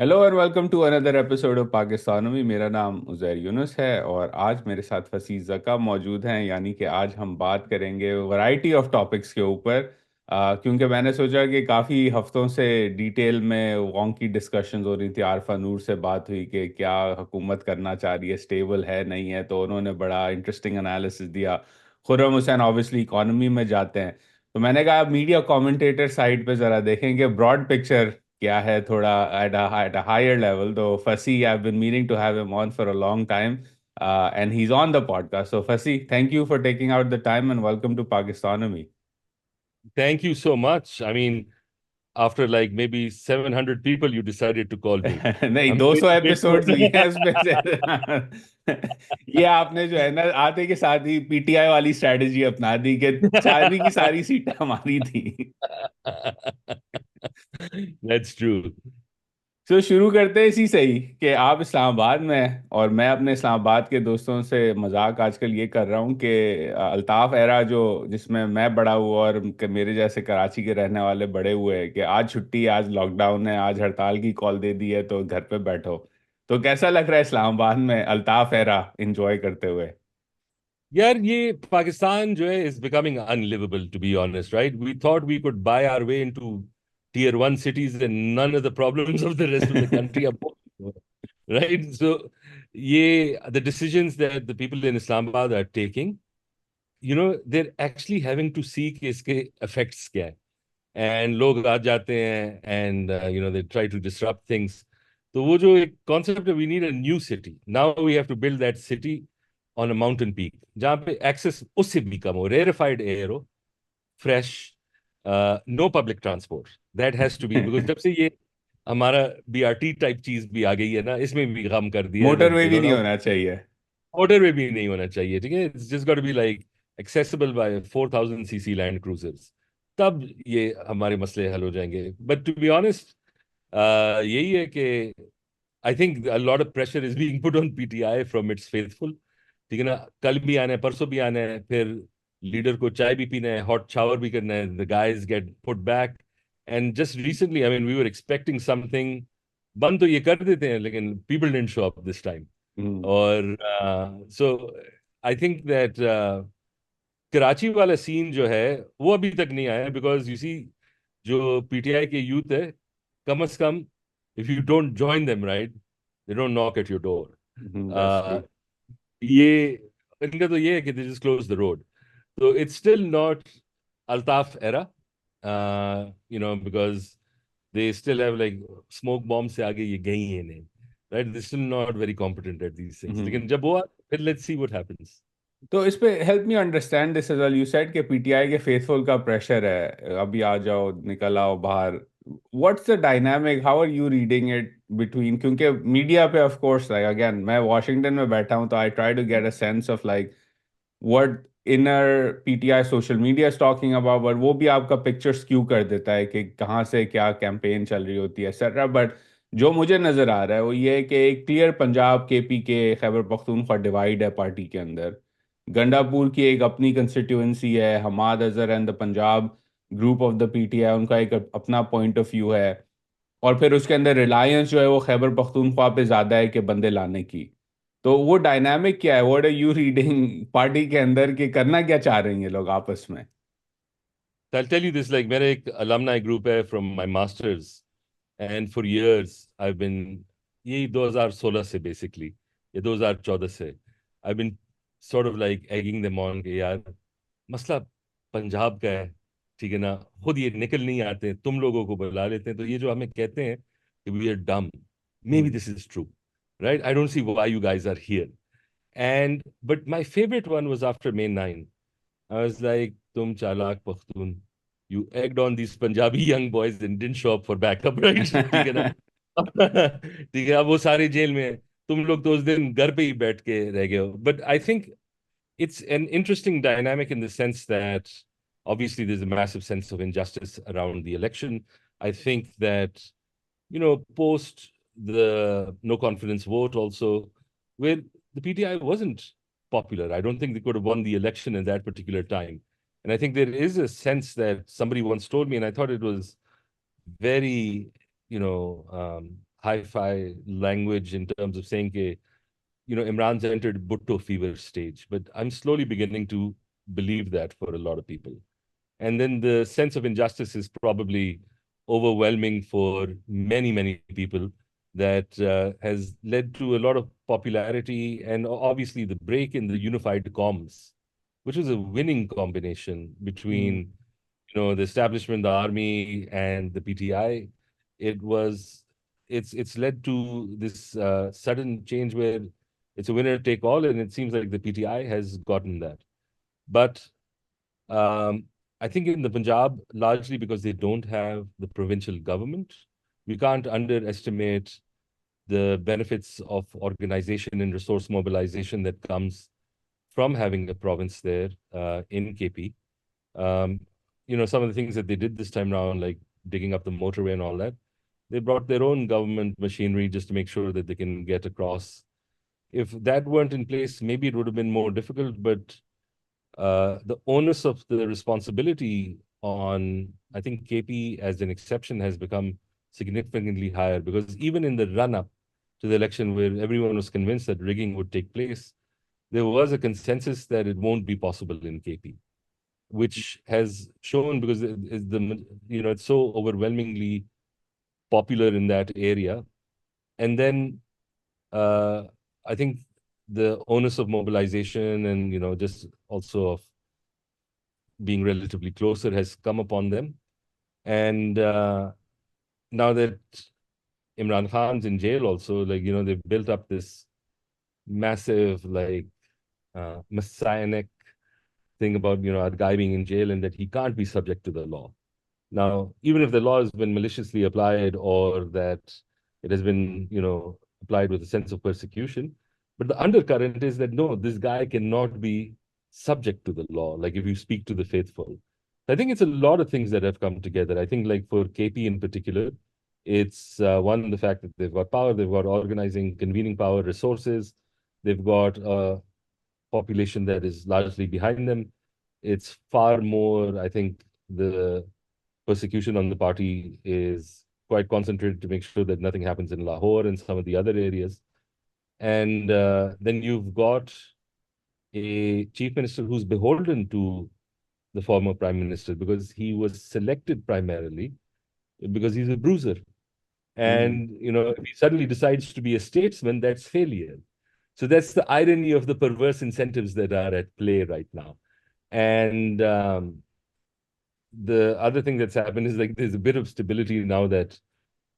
Hello और welcome to another episode of Pakistani. मेरा नाम उज़ैर यूनुस है और आज मेरे साथ फसी ज़का मौजूद हैं। यानी कि आज हम बात करेंगे वैरायटी ऑफ टॉपिक्स के ऊपर। क्योंकि मैंने सोचा कि काफ़ी हफ्तों से डिटेल में वॉन्की डिस्कशंस हो रही थी। आरफा नूर से बात हुई कि क्या हुकूमत करना चाह रही है, स्टेबल है नहीं है, तो उन्होंने बड़ा इंटरेस्टिंग एनालिसिस दिया। खुर्रम हुसैन ऑब्वियसली इकॉनमी में जाते हैं, तो मैंने कहा मीडिया कमेंटेटर साइड पे ज़रा देखेंगे ब्रॉड पिक्चर क्या है, थोड़ा at a higher level. Though Fasi, I've been meaning to have him on for a long time, and he's on the podcast. So Fasi, thank you for taking out the time and welcome to Pakistanomy. Thank you so much. I mean, after like maybe 700 people, you decided to call me. नहीं, I'm 200 really grateful. Episodes हुई हैं उसमें से। ये आपने जो है ना आते के साथ ही पीटीआई वाली स्ट्रेटजी अपना दी कि सारी की सारी सीटें हमारी थी। That's true. तो शुरू करते हैं इसी से ही कि आप इस्लामाबाद में हैं और मैं अपने इस्लामाबाद के दोस्तों से मजाक आजकल ये कर रहा हूँ कि अल्ताफ एरा जो जिसमें मैं बड़ा हुआ और मेरे जैसे कराची के रहने वाले बड़े हुए हैं कि आज छुट्टी, आज लॉकडाउन है, आज हड़ताल की कॉल दे दी है तो घर पे बैठो। तो कैसा लग रहा है इस्लामाबाद में अल्ताफ एरा एंजॉय करते हुए? यार ये पाकिस्तान जो है is becoming unlivable to be honest, right? We thought we could buy our way into tier one cities and none of the problems of the rest of the country are right? So the decisions that the people in Islamabad are taking, they're actually having to see कि इसके effects क्या है। And लोग आ जाते हैं and they try to disrupt things. तो वो जो एक कॉन्सेप्ट है, we need a new city, now we have to build that city on a mountain peak जहाँ पे एक्सेस उससे भी कम हो, रेयरिफाइड एयर हो, fresh, no public transport. That has to be, because जब से ये हमारा बीआरटी टाइप चीज भी आ गई है ना, इसमें भी कम कर दिया है। मोटरवे भी नहीं ना होना चाहिए। ऑर्डर में भी नहीं होना चाहिए, ठीक है। It's just got to be like accessible by 4000 CC land cruisers, तब ये हमारे मसले हल हो जाएंगे। बट टू बी ऑनेस्ट, यही है कि I think a lot of pressure is being put on PTI from its faithful, ठीक है ना। कल भी आना है, परसों भी आना है, फिर लीडर को चाय भी पीना है, हॉट शावर भी करना है, the guys get put back. And just recently, I mean, we were expecting something. बंद तो ये कर देते हैं, लेकिन people didn't show up this time. Hmm. और so I think that Karachi वाला सीन जो है वो अभी तक नहीं आया, बिकॉज यू सी जो पीटीआई के यूथ है, कम से कम if you don't join them, right, they don't knock at your door. That's true. ये इनका तो ये है कि they just close the road. तो it's still not Altaf era, because they still have like smoke bombs से आगे ये गई ही नहीं, right? They're still not very competent at these things, लेकिन जब वो फिर let's see what happens. तो इस पे help me understand this as well. You said कि पीटीआई के फेथफुल का प्रेशर है, अभी आ जाओ, निकल आओ बाहर। What's the dynamic, how are you reading it between? क्योंकि मीडिया पे ऑफ कोर्स, लाइक अगेन मैं वॉशिंगटन में बैठा हूँ तो I try to get a sense of like what inner PTI social media is talking about, but वो भी आपका पिक्चर स्क्यू कर देता है कि कहाँ से क्या कैंपेन चल रही होती है एक्सेट्रा। बट जो मुझे नज़र आ रहा है वो ये है कि एक क्लियर पंजाब केपी के खैबर पख्तूनख्वा डिवाइड है पार्टी के अंदर। गंडापुर की एक अपनी कंस्टिट्यूएंसी है, Hammad Azhar and the Punjab group of the PTI, उनका एक अपना पॉइंट ऑफ व्यू है। और फिर उसके अंदर रिलायंस जो है वो खैबर पख्तूनख्वा पे ज़्यादा है कि बंदे लाने की। तो वो डायनामिक क्या है, what are you reading party के अंदर कि करना क्या चाह रहे हैं ये लोग आपस में? So I'll tell you this, like मेरा एक alumni group है from my masters, and for years I've been, यही 2016 से basically, ये 2014 से I've been sort of like egging them on कि यार मसला पंजाब का है, ठीक है ना। खुद ये निकल नहीं आते, तुम लोगों को बुला लेते हैं, तो ये जो हमें कहते हैं कि we are dumb, may be hmm. This is true, right. I don't see why you guys are here. And but my favourite one was after May 9। I was like, तुम चालाक Pakhtun, you egged on these Punjabi young boys and didn't show up for backup, right, ठीक है ना। ठीक है, अब वो सारे जेल में हैं, तुम लोग तो उस दिन घर पे ही बैठ के रह गए हो। But I think it's an interesting dynamic in the sense that obviously there's a massive sense of injustice around the election. I think that, post the no confidence vote also, where the PTI wasn't popular, I don't think they could have won the election in that particular time. And I think there is a sense that somebody once told me, and I thought it was very, hi-fi language in terms of saying, Imran's entered Bhutto fever stage. But I'm slowly beginning to believe that for a lot of people. And then the sense of injustice is probably overwhelming for many, many people that has led to a lot of popularity and obviously the break in the unified comms, which was a winning combination Hmm. between, the establishment, the army, and the PTI. It was, it's led to this sudden change where it's a winner take all, and it seems like the PTI has gotten that. But um, I think in the Punjab, largely because they don't have the provincial government, we can't underestimate the benefits of organization and resource mobilization that comes from having a province there in KP. Um, some of the things that they did this time around, like digging up the motorway and all that, they brought their own government machinery just to make sure that they can get across. If that weren't in place, maybe it would have been more difficult, but the onus of the responsibility on, I think, KP as an exception has become significantly higher because even in the run up to the election, where everyone was convinced that rigging would take place, there was a consensus that it won't be possible in KP, which has shown because it's so overwhelmingly popular in that area. And then uh, I think the onus of mobilization and just also of being relatively closer has come upon them. And now that Imran Khan's in jail, also, like, they've built up this massive, like, messianic thing about, a guy being in jail and that he can't be subject to the law. Now, even if the law has been maliciously applied or that it has been, applied with a sense of persecution, but the undercurrent is that no, this guy cannot be subject to the law. Like if you speak to the faithful, I think it's a lot of things that have come together. I think, like for KP in particular, it's one, the fact that they've got power, they've got organizing, convening power, resources, they've got a population that is largely behind them. It's far more, I think, the persecution on the party is quite concentrated to make sure that nothing happens in Lahore and some of the other areas. And then you've got a chief minister who's beholden to the former prime minister because he was selected primarily because he's a bruiser. Hmm. And, if he suddenly decides to be a statesman, that's failure. So that's the irony of the perverse incentives that are at play right now. And the other thing that's happened is like there's a bit of stability now that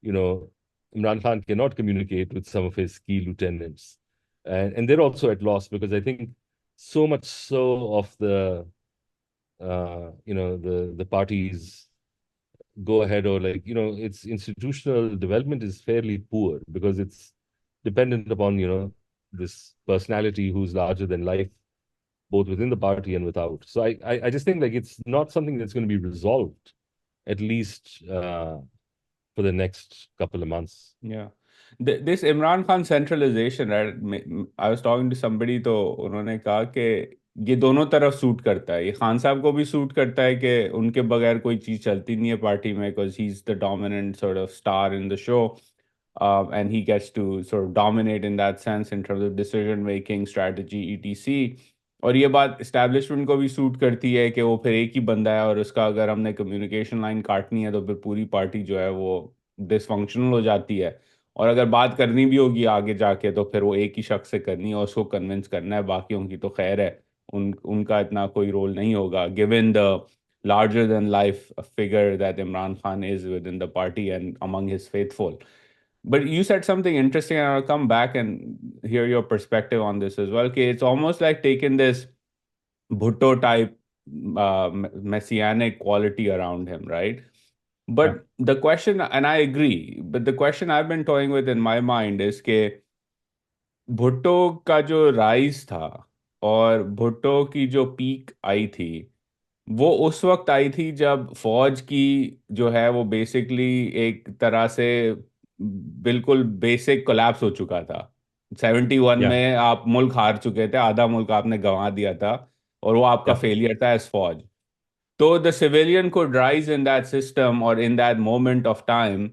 you know, Imran Khan cannot communicate with some of his key lieutenants. And they're also at loss because I think so much so of the party's go ahead or like, its institutional development is fairly poor because it's dependent upon, this personality who's larger than life, both within the party and without. So I just think like it's not something that's going to be resolved, at least for the next couple of months. Yeah. This Imran Khan centralization, right? I was talking to somebody, तो उन्होंने कहा कि ये दोनों तरफ suit करता है, ये खान साहब को भी सूट करता है कि उनके बगैर कोई चीज़ चलती नहीं है पार्टी में, because he's the dominant sort of star in the show, and he gets to sort of dominate in that sense in terms of decision making, strategy, etc. और ये बात इस्टेब्लिशमेंट को भी सूट करती है कि वो फिर एक ही बंदा है और उसका अगर हमने कम्युनिकेशन लाइन काटनी है तो फिर पूरी पार्टी जो है वो डिसफंक्शनल हो जाती है। और अगर बात करनी भी होगी आगे जाके तो फिर वो एक ही शख्स से करनी है और उसको कन्विंस करना है, बाकियों की तो खैर है, उनका इतना कोई रोल नहीं होगा given the larger than life figure that Imran Khan is within the party and among his faithful. But you said something interesting, and I'll come back and hear your perspective on this as well. Okay, it's almost like taking this Bhutto type messianic quality around him, right? Yeah. But the question, and I agree, but the question I've been toying with in my mind is कि भुट्टो का जो rise था और भुट्टो की जो peak आई थी, वो उस वक्त आई थी जब फौज की जो है वो बेसिकली एक तरह से बिल्कुल बेसिक कोलैप्स हो चुका था। 71 Yeah. में आप मुल्क हार चुके थे, आधा मुल्क आपने गंवा दिया था, और वो आपका Yeah. फेलियर था एज फौज। तो the civilian could rise in that system or in that moment of time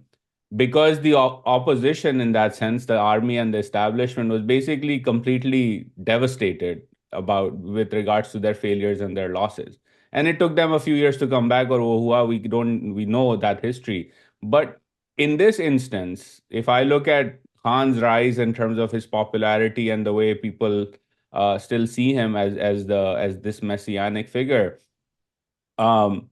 because the opposition in that sense, the army and the establishment, was basically completely devastated about with regards to their failures and their losses. And it took them a few years to come back, or wo hua, we know that history. But in this instance, if I look at Khan's rise in terms of his popularity and the way people still see him as this messianic figure, um,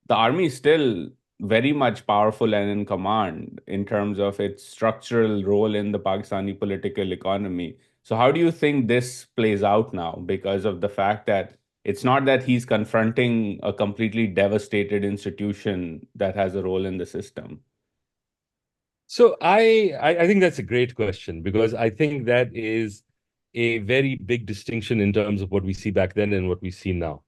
the army is still very much powerful and in command in terms of its structural role in the Pakistani political economy. So, how do you think this plays out now? Because of the fact that it's not that he's confronting a completely devastated institution that has a role in the system. So I think that's a great question, because I think that is a very big distinction in terms of what we see back then and what we see now.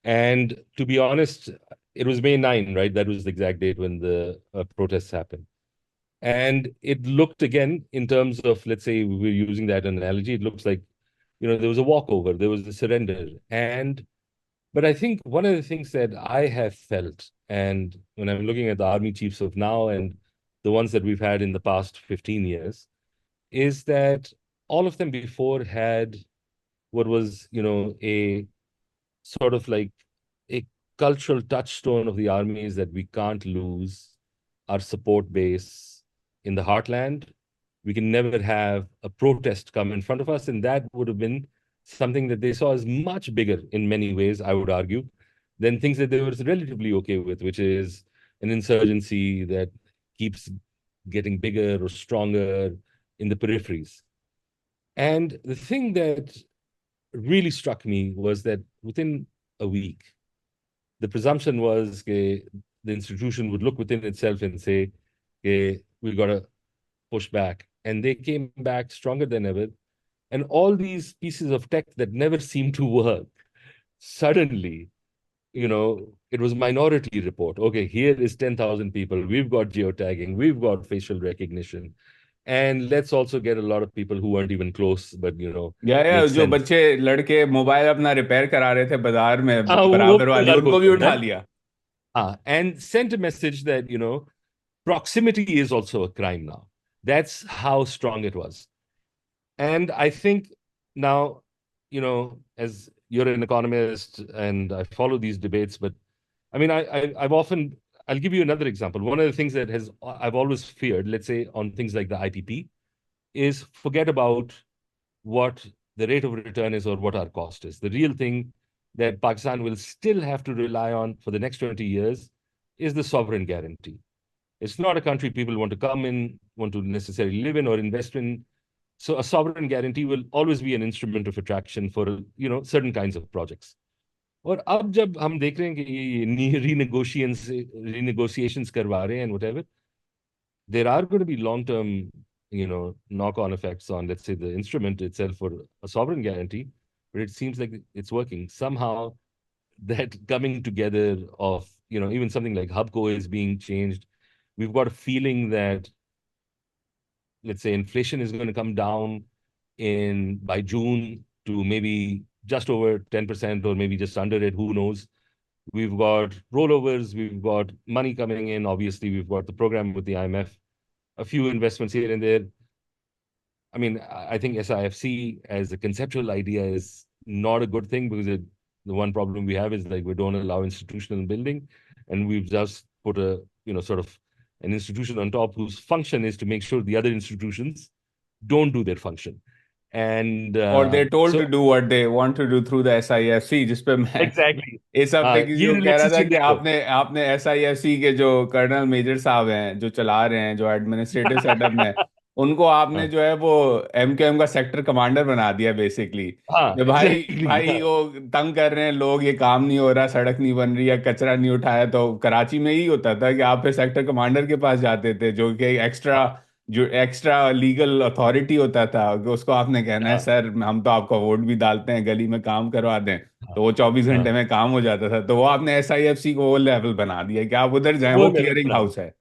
And to be honest, it was May 9, right? That was the exact date when the protests happened. And it looked, again, in terms of, let's say we're using that analogy, it looks like, there was a walkover, there was a surrender. But I think one of the things that I have felt, and when I'm looking at the army chiefs of now and the ones that we've had in the past 15 years, is that all of them before had what was, a sort of like a cultural touchstone of the army, is that we can't lose our support base in the heartland. We can never have a protest come in front of us. And that would have been something that they saw as much bigger in many ways, I would argue, than things that they were relatively okay with, which is an insurgency that keeps getting bigger or stronger in the peripheries. And the thing that really struck me was that within a week, the presumption was the institution would look within itself and say, we got to push back. And they came back stronger than ever. And all these pieces of tech that never seemed to work, suddenly, it was Minority Report. Okay, here is 10,000 people. We've got geotagging. We've got facial recognition. And let's also get a lot of people who weren't even close, but, या makes जो sense. बच्चे लड़के mobile अपना repair करा रहे थे बाजार में Ah, वो बराबर वाली, अलग उनको भी होता है, उठा right? लिया. And sent a message that, proximity is also a crime now. That's how strong it was. And I think now, as you're an economist and I follow these debates, but I mean, I've often, I'll give you another example. One of the things that I've always feared, let's say on things like the IPP, is forget about what the rate of return is or what our cost is. The real thing that Pakistan will still have to rely on for the next 20 years is the sovereign guarantee. It's not a country people want to come in, want to necessarily live in or invest in. So a sovereign guarantee will always be an instrument of attraction for, certain kinds of projects. और अब जब हम देख रहे हैं कि ये renegotiations करवा रहे हैं and whatever, there are going to be long-term, knock-on effects on, let's say, the instrument itself for a sovereign guarantee, but it seems like it's working. Somehow that coming together of, even something like Hubco is being changed. We've got a feeling that, let's say, inflation is going to come down in by June to maybe just over 10% or maybe just under it, who knows. We've got rollovers, we've got money coming in. Obviously, we've got the program with the IMF, a few investments here and there. I mean, I think SIFC as a conceptual idea is not a good thing, because the one problem we have is like we don't allow institutional building, and we've just put a, sort of an institution on top whose function is to make sure the other institutions don't do their function. And और they're told to so do what they want to do through the SIFC, जिस पे मैं exactly, इस हफ्ते किसी ये को कह रहा था relaxation कि देखो. आपने आपने SIFC के जो कर्नल मेजर साहब हैं जो चला रहे हैं, जो एडमिनिस्ट्रेटिव सेटअप में, उनको आपने हाँ जो है वो MKM का सेक्टर कमांडर बना दिया बेसिकली. हाँ कि भाई exactly, भाई हाँ वो तंग कर रहे हैं लोग, ये काम नहीं हो रहा, सड़क नहीं बन रही है, कचरा नहीं उठाया. तो कराची में ही होता था कि आप फिर सेक्टर कमांडर के पास जाते थे, जो कि एक्स्ट्रा, हाँ जो एक्स्ट्रा लीगल अथॉरिटी होता था, कि उसको आपने कहना है हाँ सर हम तो आपका वोट भी डालते हैं, गली में काम करवा दें. हाँ तो वो 24 घंटे हाँ. में काम हो जाता था. तो वो आपने SIFC को वो लेवल बना दिया कि आप उधर जाएं, वो वो level क्लियरिंग बना हाउस दिया. है.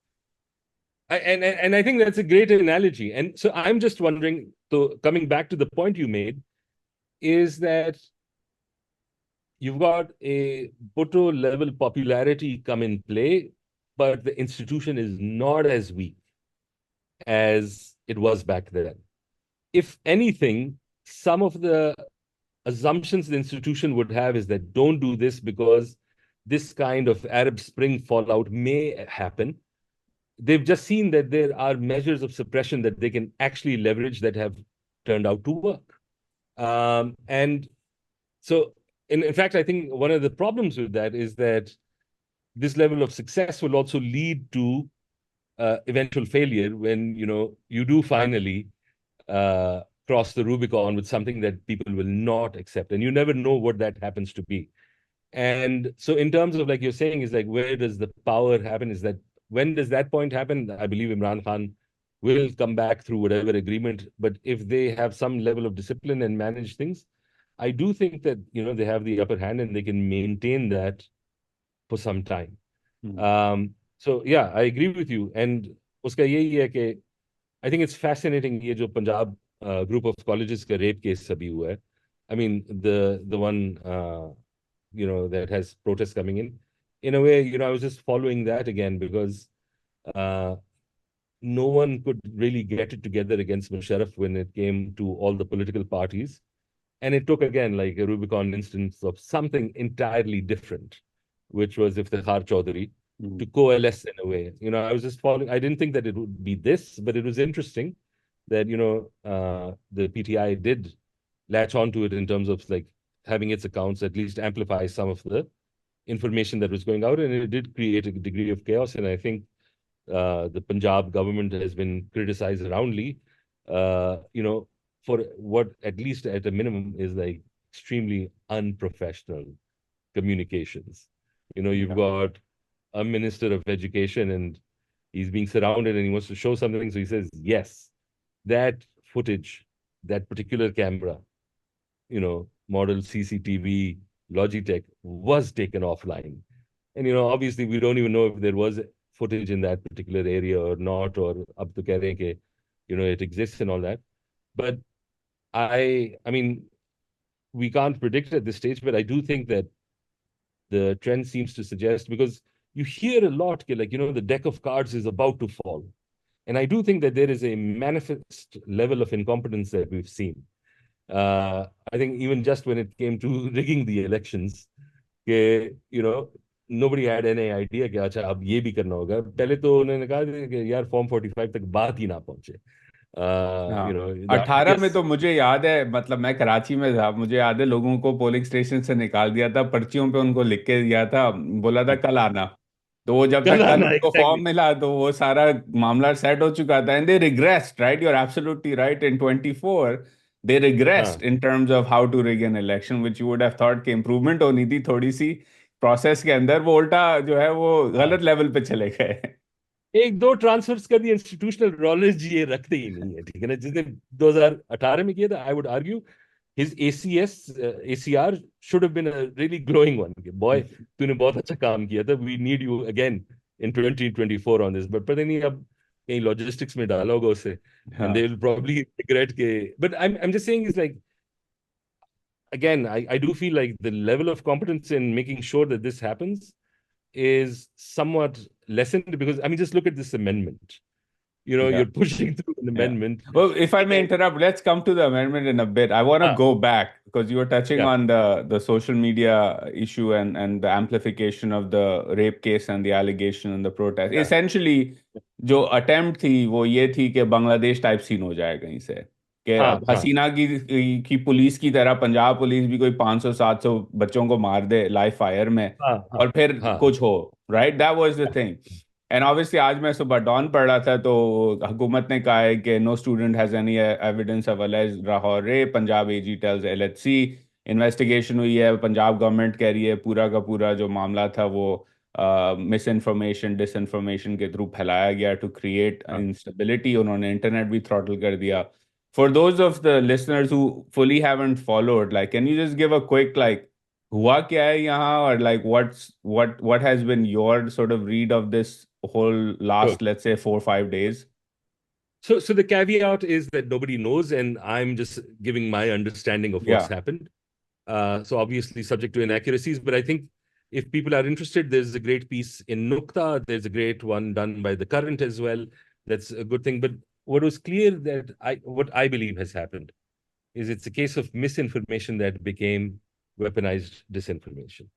And I think that's a great analogy. And so I'm just wondering, so coming back to the point you made, is that you've got a Bhutto level popularity come in play, but the institution is not as weak. as it was back then. If anything, some of the assumptions the institution would have is that don't do this because this kind of Arab Spring fallout may happen. They've just seen that there are measures of suppression that they can actually leverage that have turned out to work. And so, in fact, I think one of the problems with that is that this level of success will also lead to eventual failure when you do finally cross the Rubicon with something that people will not accept, and you never know what that happens to be. And so, in terms of like you're saying, is like where does the power happen? Is that when does that point happen? I believe Imran Khan will come back through whatever agreement, but if they have some level of discipline and manage things, I do think that they have the upper hand and they can maintain that for some time. So yeah, I agree with you. And uska yehi hai ke I think it's fascinating ye jo Punjab group of colleges ka rape case sabhi hua hai. I mean the one that has protests coming in. In a way, I was just following that again because uh, no one could really get it together against Musharraf when it came to all the political parties. And it took again like a Rubicon instance of something entirely different, which was Iftikhar Chaudhary, to coalesce in a way. I was just following. I didn't think that it would be this, but it was interesting that the PTI did latch onto it in terms of like having its accounts at least amplify some of the information that was going out, and it did create a degree of chaos. And I think the Punjab government has been criticized roundly, for what at least at a minimum is like extremely unprofessional communications. You've got a minister of education and he's being surrounded and he wants to show something. So he says, yes, that footage, that particular camera, model CCTV, Logitech was taken offline. And, obviously we don't even know if there was footage in that particular area or not, or up to keh rahe ke, it exists and all that. But I mean, we can't predict at this stage, but I do think that the trend seems to suggest, because you hear a lot, like, the deck of cards is about to fall. And I do think that there is a manifest level of incompetence that we've seen. I think even just when it came to rigging the elections, nobody had any idea कि अच्छा अब ये भी करना होगा. पहले तो उन्होंने कहा कि यार फॉर्म 45 तक बात ही ना पहुंचे. हाँ, The 18 में RTS, तो मुझे याद है, मतलब मैं कराची में था, मुझे याद है लोगों को पोलिंग स्टेशन से निकाल दिया था, पर्चियों पे उनको लिख के दिया था, बोला था कल आना। तो वो जब कल तक कल आना उनको एग्जैक्टली. फॉर्म मिला तो वो सारा मामला सेट हो चुका था, and they regressed, right, you are absolutely right, in 24 they regressed हाँ in terms of how to rig an election, which you would have thought कि इंप्रूवमेंट होनी थी थोड़ी सी प्रोसेस के अंदर, वो उल्टा जो है वो हाँ, गलत लेवल पे चले गए। एक दो ट्रांसफर्स का भी इंस्टीट्यूशनल नॉलेज ये रखते ही नहीं है, ठीक है ना, जिसने 2018 में किया था. I would argue his ACS, ACR should have been a really glowing one. Boy, तूने बहुत अच्छा काम किया था. We need you again in 2024 on this. But पता नहीं अब कहीं logistics में डाला होगा उसे, and they हाँ, will probably regret के. But I'm just saying is like, again, I do feel like the level of competence in making sure that this happens is somewhat lessened, because I mean, just look at this amendment. yeah. You're pushing through an Yeah. amendment. Well, if I may And, interrupt, let's come to the amendment in a bit. I want to go back because you were touching yeah, on the social media issue and the amplification of the rape case and the allegation and the protest. yeah, Essentially, जो attempt थी वो ये थी कि Bangladesh type scene हो जाए कहीं से, कि हाँ, अब हाँ, हसीना की पुलिस की तरह पंजाब पुलिस भी कोई 500-700 बच्चों को मार दे लाइव फायर में हाँ, हाँ, और फिर हाँ, कुछ हो, right, that was the thing. And obviously आज मैं सुबह डॉन पढ़ रहा था तो हुकूमत ने कहा है कि no student has any evidence of alleged Lahore rape, Punjab AG tells LHC, investigation हुई है, पंजाब गवर्नमेंट कह रही है पूरा का पूरा जो मामला था वो मिस इन्फॉर्मेशन डिस इन्फॉर्मेशन के थ्रू फैलाया गया टू क्रिएट हाँ. इंस्टेबिलिटी, उन्होंने इंटरनेट भी थ्रॉटल कर दिया. For those of the listeners who fully haven't followed, like can you just give a quick like हुआ क्या है यहाँ, और like what has been your sort of read of this whole Sure. last, let's say, 4 or 5 days? So the caveat is that nobody knows, and I'm just giving my understanding of what's Yeah. happened. So obviously subject to inaccuracies, but I think if people are interested, there's a great piece in Nukta. There's a great one done by The Current as well. That's a good thing. But what was clear that what I believe has happened is it's a case of misinformation that became weaponized disinformation.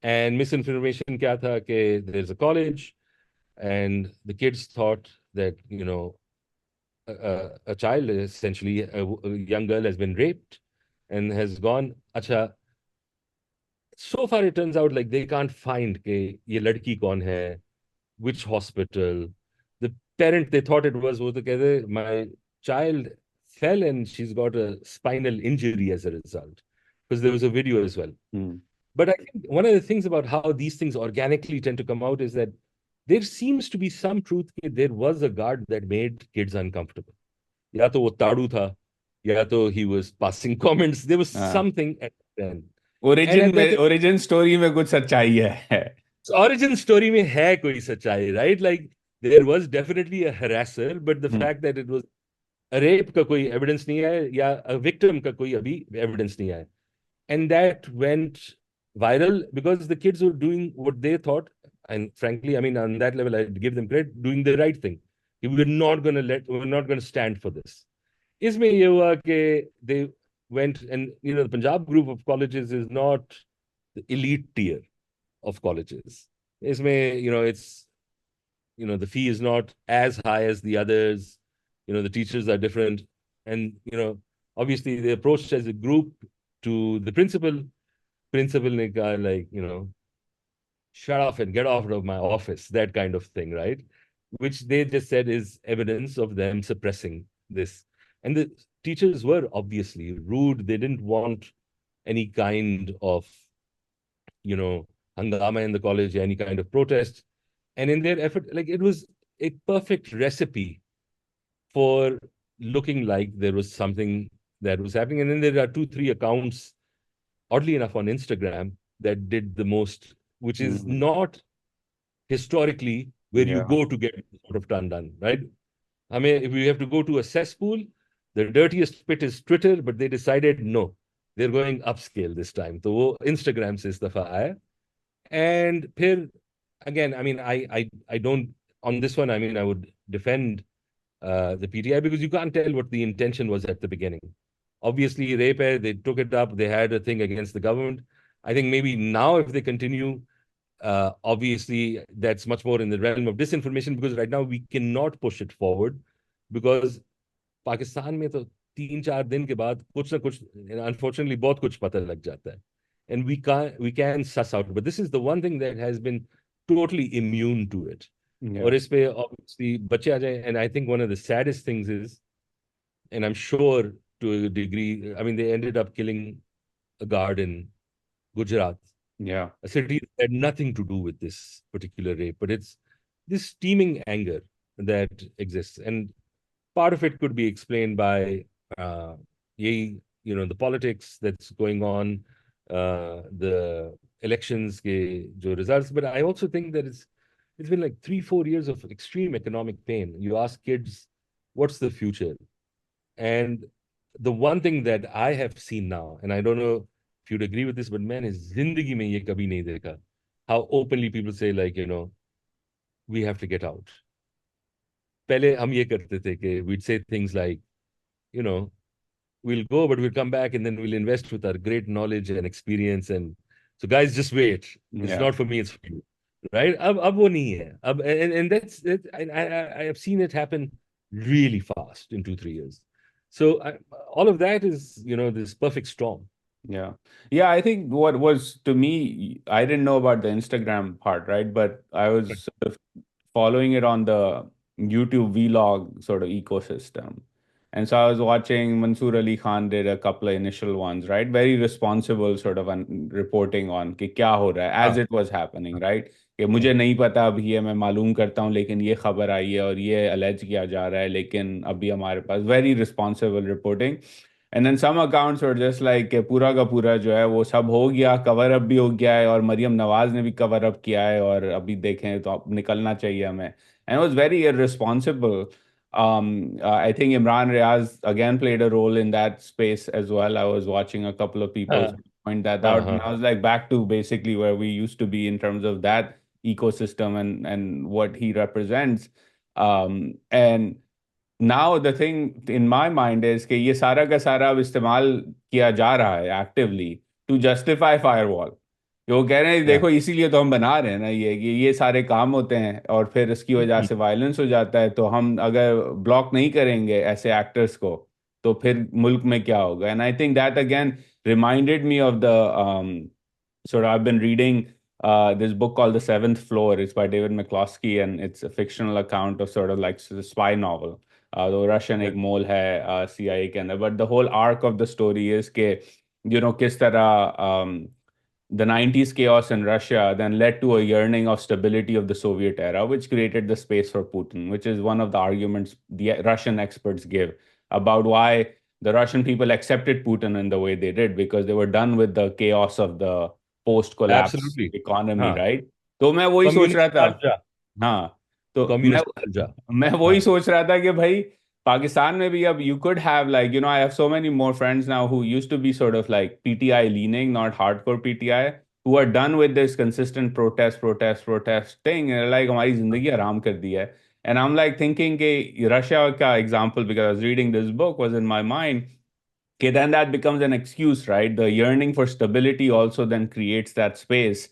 And misinformation kya tha ke there's a college and the kids thought that, a child, essentially, a young girl has been raped and has gone, acha, so far it turns out like they can't find ke ye ladki kaun hai, which hospital. The parent they thought it was, wo to kehte, my child fell and she's got a spinal injury as a result. Because there was a video as well. Hmm. But I think one of the things about how these things organically tend to come out is that there seems to be some truth that there was a guard that made kids uncomfortable. Ya to wo tadu tha, ya to he was passing comments. There was हाँ, something at the end. And origin I में think origin story में कुछ सच्चाई है. origin story में है कोई सच्चाई, right? Like there was definitely a harasser, but the Hmm. fact that it was a rape का कोई evidence नहीं है या a victim का कोई अभी evidence नहीं है. And that went viral because the kids were doing what they thought, and frankly, I mean, on that level, I give them credit, doing the right thing. We're not going to stand for this. इसमें ये हुआ कि they went, and the Punjab group of colleges is not the elite tier of colleges. इसमें, the fee is not as high as the others. The teachers are different, and obviously they approached as a group to the principal. Principal ne kaha, like, shut off and get off of my office, that kind of thing, right? Which they just said is evidence of them suppressing this. And the teachers were obviously rude. They didn't want any kind of, hangama in the college, any kind of protest. And in their effort, like, it was a perfect recipe for looking like there was something that was happening. And then there are two, three accounts, oddly enough, on Instagram that did the most, which is Hmm. not historically where you Yeah. go to get sort of done, right? I mean, if you have to go to a cesspool, the dirtiest pit is Twitter, but they decided no, they're going upscale this time. So वो Instagram से इस दफा आया. And फिर, again, I mean, I don't, on this one, I mean, I would defend the PTI because you can't tell what the intention was at the beginning. Obviously, rape, they took it up, they had a thing against the government. I think maybe now, if they continue, obviously, that's much more in the realm of disinformation because right now we cannot push it forward because Pakistan में तो 3-4 दिन के बाद कुछ ना कुछ, unfortunately, बहुत कुछ पता लग जाता है. And we can suss out. But this is the one thing that has been totally immune to it. Yeah. और इस पे obviously बच्चे आ जाए. And I think one of the saddest things is, and I'm sure to a degree, I mean, they ended up killing a guard in Gujarat, Yeah. a city that had nothing to do with this particular rape, but it's this steaming anger that exists. And part of it could be explained by the politics that's going on, the elections ke jo results. But I also think that it's been like 3-4 years of extreme economic pain. You ask kids, what's the future? And the one thing that I have seen now, and I don't know if you'd agree with this, but man, is zindagi mein ye kabhi nahi dekha. How openly people say, like, we have to get out. पहले हम ये करते थे कि we'd say things like, you know, we'll go, but we'll come back and then we'll invest with our great knowledge and experience. And so, guys, just wait. It's Yeah. not for me, it's for you. Right? अब वो नहीं है. And that's it. I have seen it happen really fast in 2-3 years. So all of that is, this perfect storm. Yeah. Yeah, I think what was to me, I didn't know about the Instagram part, right? But I was sort of following it on the YouTube vlog sort of ecosystem. And so I was watching Mansoor Ali Khan did a couple of initial ones, right? Very responsible sort of reporting on कि क्या हो रहा है as हाँ, it was happening, right? कि हाँ, मुझे नहीं पता अभी ये मैं मालूम करता हूँ लेकिन ये खबर आई है और ये अलेज किया जा रहा है लेकिन अभी हमारे पास very responsible reporting. And then some accounts और जस्ट लाइक पूरा का पूरा जो है वो सब हो गया, कवर अप भी हो गया है और मरियम नवाज ने भी कवर अप किया है और अभी देखें तो अब निकलना चाहिए हमें. And was very irresponsible. I think Imran Riaz again played a role in that space as well. I was watching a couple of people हाँ, point that हाँ, out, हाँ, and I was like back to basically where we used to be in terms of that ecosystem and what he represents. And now the thing in my mind is कि ये सारा का सारा अब इस्तेमाल किया जा रहा है एक्टिवली टू जस्टिफाई फायरवॉल। वो कह रहे हैं Yeah. देखो इसीलिए तो हम बना रहे हैं ना, ये सारे काम होते हैं और फिर इसकी वजह Mhm. से वायलेंस हो जाता है, तो हम अगर ब्लॉक नहीं करेंगे ऐसे एक्टर्स को तो फिर मुल्क में क्या होगा। And I think that again reminded me of the sort of I've been reading this book called The Seventh Floor. It's by David McCloskey, and it's a fictional account of sort of like a spy novel. The Russian Yeah. एक मोल है CIA के अंदर, but the whole arc of the story is कि किस तरह the 90s chaos in Russia then led to a yearning of stability of the Soviet era, which created the space for Putin, which is one of the arguments the Russian experts give about why the Russian people accepted Putin in the way they did, because they were done with the chaos of the post collapse Absolutely. Economy, हाँ. Right. तो मैं वही सोच रहा Communist था। Arja. हाँ, तो मैं Communist Arja. मैं वही हाँ. सोच रहा था कि भाई पाकिस्तान में भी अब you could have like I have so many more friends now who used to be sort of like PTI leaning, not hardcore PTI, who are done with this consistent protesting, like हमारी जिंदगी आराम कर दी है। And I am like thinking कि Russia का example, because I was reading this book, was in my mind, okay, then that becomes an excuse, right? The yearning for stability also then creates that space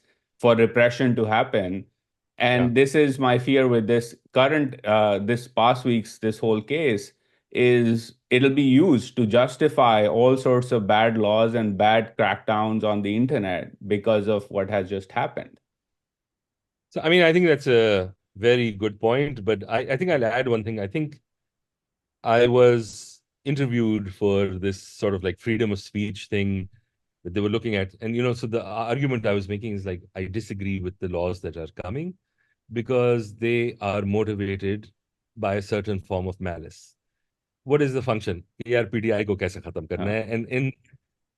for repression to happen. Yeah. And this is my fear with this current, this past week's, this whole case is it'll be used to justify all sorts of bad laws and bad crackdowns on the internet because of what has just happened. So, I mean, I think that's a very good point, but I think I'll add one thing. I think I was interviewed for this sort of like freedom of speech thing that they were looking at. And, so the argument I was making is like, I disagree with the laws that are coming because they are motivated by a certain form of malice. What is the function? यार PTI को कैसे खत्म करना हाँ, है and in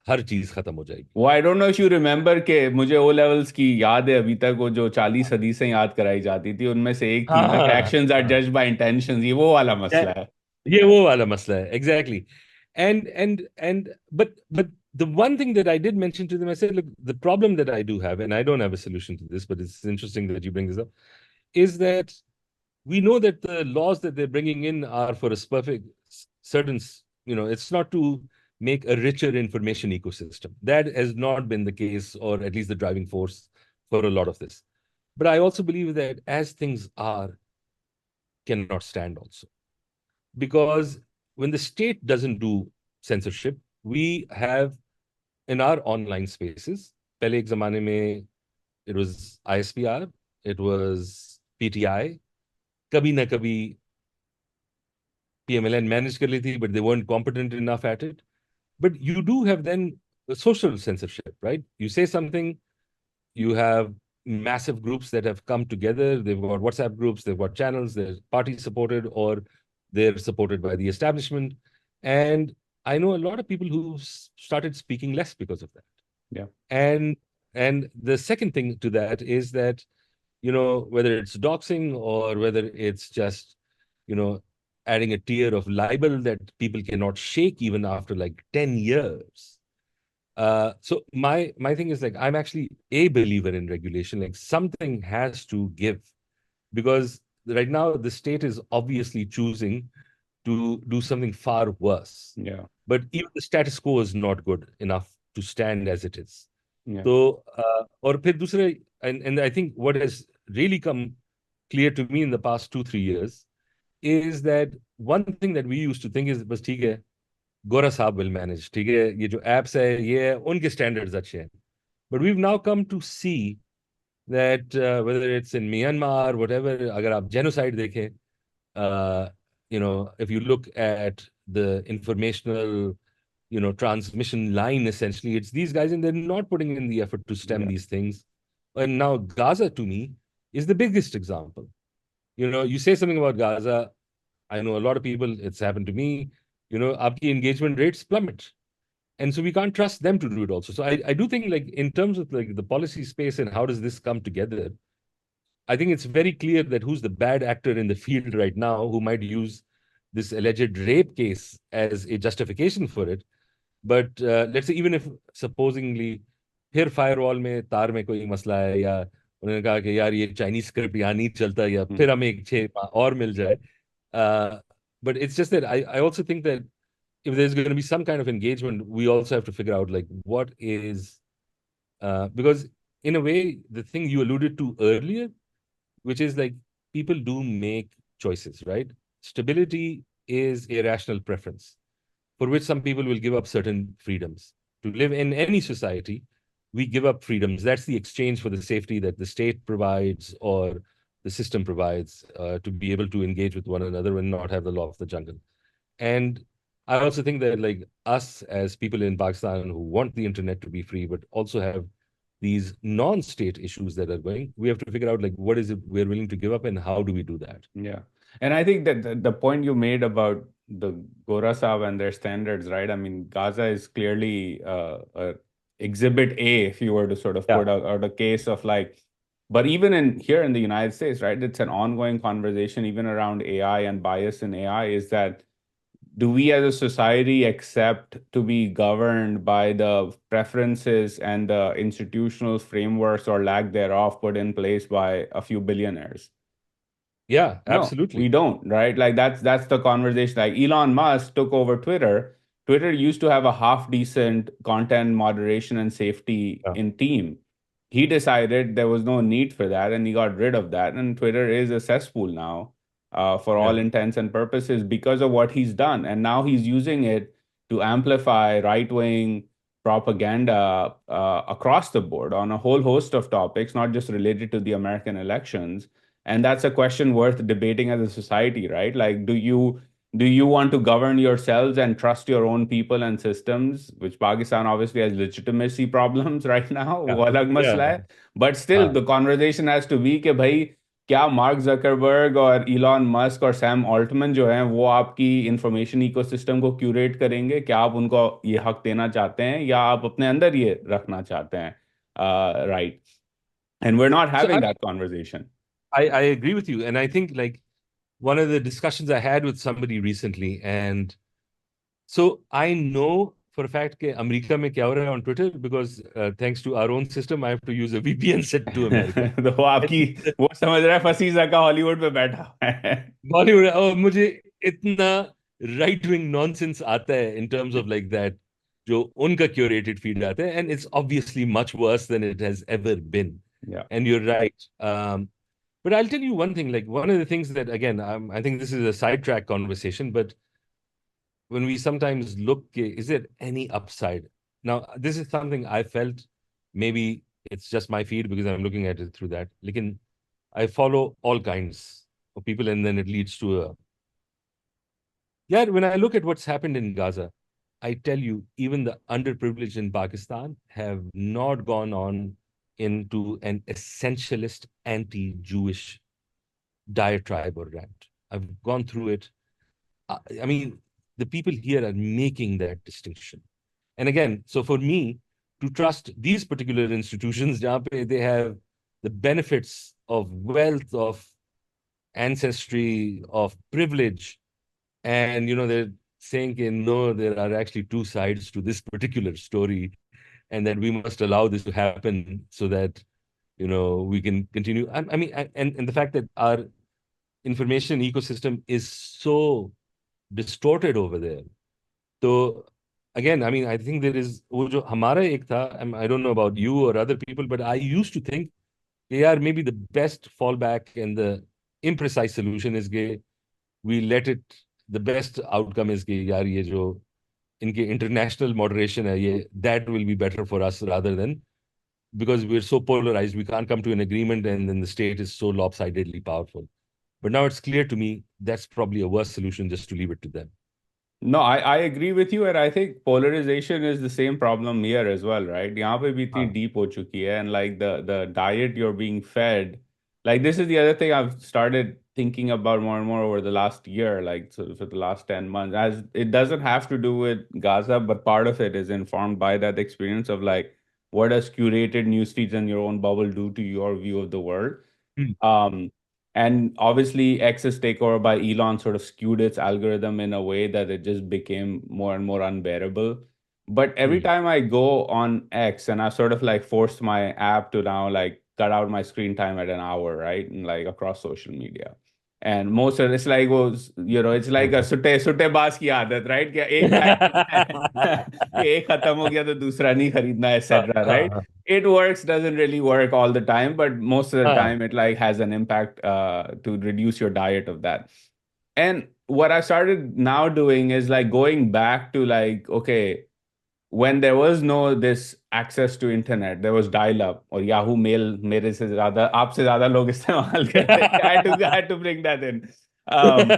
हर चीज खत्म हो जाएगी. वो I don't know if you remember के मुझे ओ लेवल्स की याद है अभी तक, वो जो 40 हदीसें याद कराई जाती थी उनमें से एक थी ना कि हाँ. एक्शंस आर हाँ. जज्ड बाय इंटेंशंस, ये वो वाला मसला है। ये वो वाला मसला है exactly. And but the one thing that I did mention to them, I said, look, the problem that I do have, and I don't have a solution to this, but it's interesting that you bring this up, is that we know that the laws that they're bringing in are for a perfect certain, it's not to make a richer information ecosystem. That has not been the case, or at least the driving force for a lot of this. But I also believe that as things are, cannot stand also. Because when the state doesn't do censorship, we have in our online spaces, पहले एक ज़माने में it was ISPR, it was PTI, कभी ना कभी PMLN managed कर ली थी, but they weren't competent enough at it. But you do have then the social censorship, right? You say something, you have massive groups that have come together. They've got WhatsApp groups, they've got channels, they're party supported or they're supported by the establishment. And I know a lot of people who started speaking less because of that. Yeah, And and the second thing to that is that, whether it's doxing or whether it's just, you know, adding a tier of libel that people cannot shake even after like 10 years. So my thing is like I'm actually a believer in regulation. Like something has to give because right now the state is obviously choosing to do something far worse. yeah, But even the status quo is not good enough to stand as it is. yeah, So और फिर दूसरे and I think what has really come clear to me in the past 2-3 years is that one thing that we used to think is बस ठीक है गोरा साहब will manage. ठीक है ये जो apps है ये है उनके standards अच्छे हैं. But we've now come to see that whether it's in Myanmar, whatever, अगर आप genocide देखें, uh, if you look at the informational, transmission line, essentially, it's these guys and they're not putting in the effort to stem yeah, these things. And now Gaza to me is the biggest example. You say something about Gaza, I know a lot of people, it's happened to me, आपकी engagement rates plummet. And so we can't trust them to do it also. So I do think like in terms of like the policy space and how does this come together, I think it's very clear that who's the bad actor in the field right now who might use this alleged rape case as a justification for it. But let's say even if supposingly फिर firewall में तार में कोई मसला है या उन्होंने कहा कि यार ये चाइनीज स्क्रिप्ट यहाँ नहीं चलता या hmm, फिर हमें एक 6 माह और मिल जाए But it's just that I also think that if there's going to be some kind of engagement, we also have to figure out like what is because in a way the thing you alluded to earlier, which is like people do make choices, right? Stability is a rational preference for which some people will give up certain freedoms. To live in any society, we give up freedoms. That's the exchange for the safety that the state provides or the system provides to be able to engage with one another and not have the law of the jungle. And I also think that like us as people in Pakistan who want the internet to be free, but also have these non-state issues that are going, we have to figure out like what is it we're willing to give up and how do we do that? Yeah. And I think that the point you made about the Gora Sahib and their standards, right? I mean, Gaza is clearly exhibit A, if you were to sort of Yeah. put out a case of like, but even in here in the United States, right? It's an ongoing conversation, even around AI and bias in AI, is that do we as a society accept to be governed by the preferences and the institutional frameworks or lack thereof put in place by a few billionaires? Yeah, No, we absolutely. don't, right? Like that's the conversation. Like Elon Musk took over Twitter. Twitter used to have a half decent content moderation and safety Yeah. in team. He decided there was no need for that, and he got rid of that. And Twitter is a cesspool now, for Yeah. all intents and purposes, because of what he's done. And now he's using it to amplify right-wing propaganda across the board on a whole host of topics, not just related to the American elections. And that's a question worth debating as a society, right? Like, do you want to govern yourselves and trust your own people and systems, which Pakistan obviously has legitimacy problems right now, Yeah. वो अलग Yeah. मसला है. But still, हाँ. the conversation has to be कि भाई क्या mark Zuckerberg और Elon Musk और सैम ऑल्टमैन जो हैं वो आपकी इंफॉर्मेशन इकोसिस्टम को क्यूरेट करेंगे? क्या आप उनको ये हक देना चाहते हैं या आप अपने अंदर ये रखना चाहते हैं? Right. And we're not So having that conversation. I agree with you. And I think like one of the discussions I had with somebody recently, and so I know for a fact that America में क्या हो रहा है on Twitter because thanks to our own system, I have to use a VPN set to America. तो वो आपकी वो समझ रहा है फसी ज़का हॉलीवुड पे बैठा हुआ है. बॉलीवुड और मुझे इतना राइट विंग नॉनसेंस आता है in terms of like that जो उनका क्यूरेटेड फीड आता है and it's obviously much worse than it has ever been Yeah. And you are right but I'll tell you one thing like one of the things that again I think this is a sidetrack conversation but when we sometimes look is there any upside now this is something I felt maybe it's just my feed because I'm looking at it through that like I follow all kinds of people and then it leads to a yeah, when I look at what's happened in Gaza, I tell you, even the underprivileged in Pakistan have not gone on into an essentialist anti-Jewish diatribe or rant. I've gone through it. I mean, the people here are making that distinction. And again, so for me, to trust these particular institutions, जहाँ पे they have the benefits of wealth, of ancestry, of privilege, and they're saying no there are actually two sides to this particular story and that we must allow this to happen so that we can continue I mean and the fact that our information ecosystem is so distorted over there so again I mean I think there is वो जो हमारा एक था I don't know about you or other people but I used to think yeah maybe the best fallback and the imprecise solution is gay we let it the best outcome is कि यार ये जो इनके international moderation है ये that will be better for us rather than because we're so polarized we can't come to an agreement and then the state is so lopsidedly powerful but now it's clear to me that's probably a worse solution just to leave it to them. No, I agree with you, and I think polarization is the same problem here as well, right? यहाँ पे भी इतनी हाँ. deep हो चुकी है, and like the diet you're being fed, like this is the other thing I've started thinking about more and more over the last year, like so for the last 10 months. As it doesn't have to do with Gaza, but part of it is informed by that experience of like what does curated news feeds in your own bubble do to your view of the world? Hmm. Um, and obviously, X's takeover by Elon sort of skewed its algorithm in a way that it just became more and more unbearable. But every Hmm. time I go on X and I sort of like forced my app to now like cut out my screen time at an hour, right? And like across social media. And most of it's like was, it's like a सुट्टे बाज की आदत, right? क्या एक खरीदना है कि एक खत्म हो गया तो दूसरा नहीं खरीदना, etc. Right? It works, doesn't really work all the time, but most of the time it like has an impact to reduce your diet of that. And what I started now doing is like going back to like, okay, when there was no this access to internet, there was dial up or Yahoo Mail मेरे से ज्यादा आपसे ज्यादा लोग इस्तेमाल करते थे. I had to bring that in. um,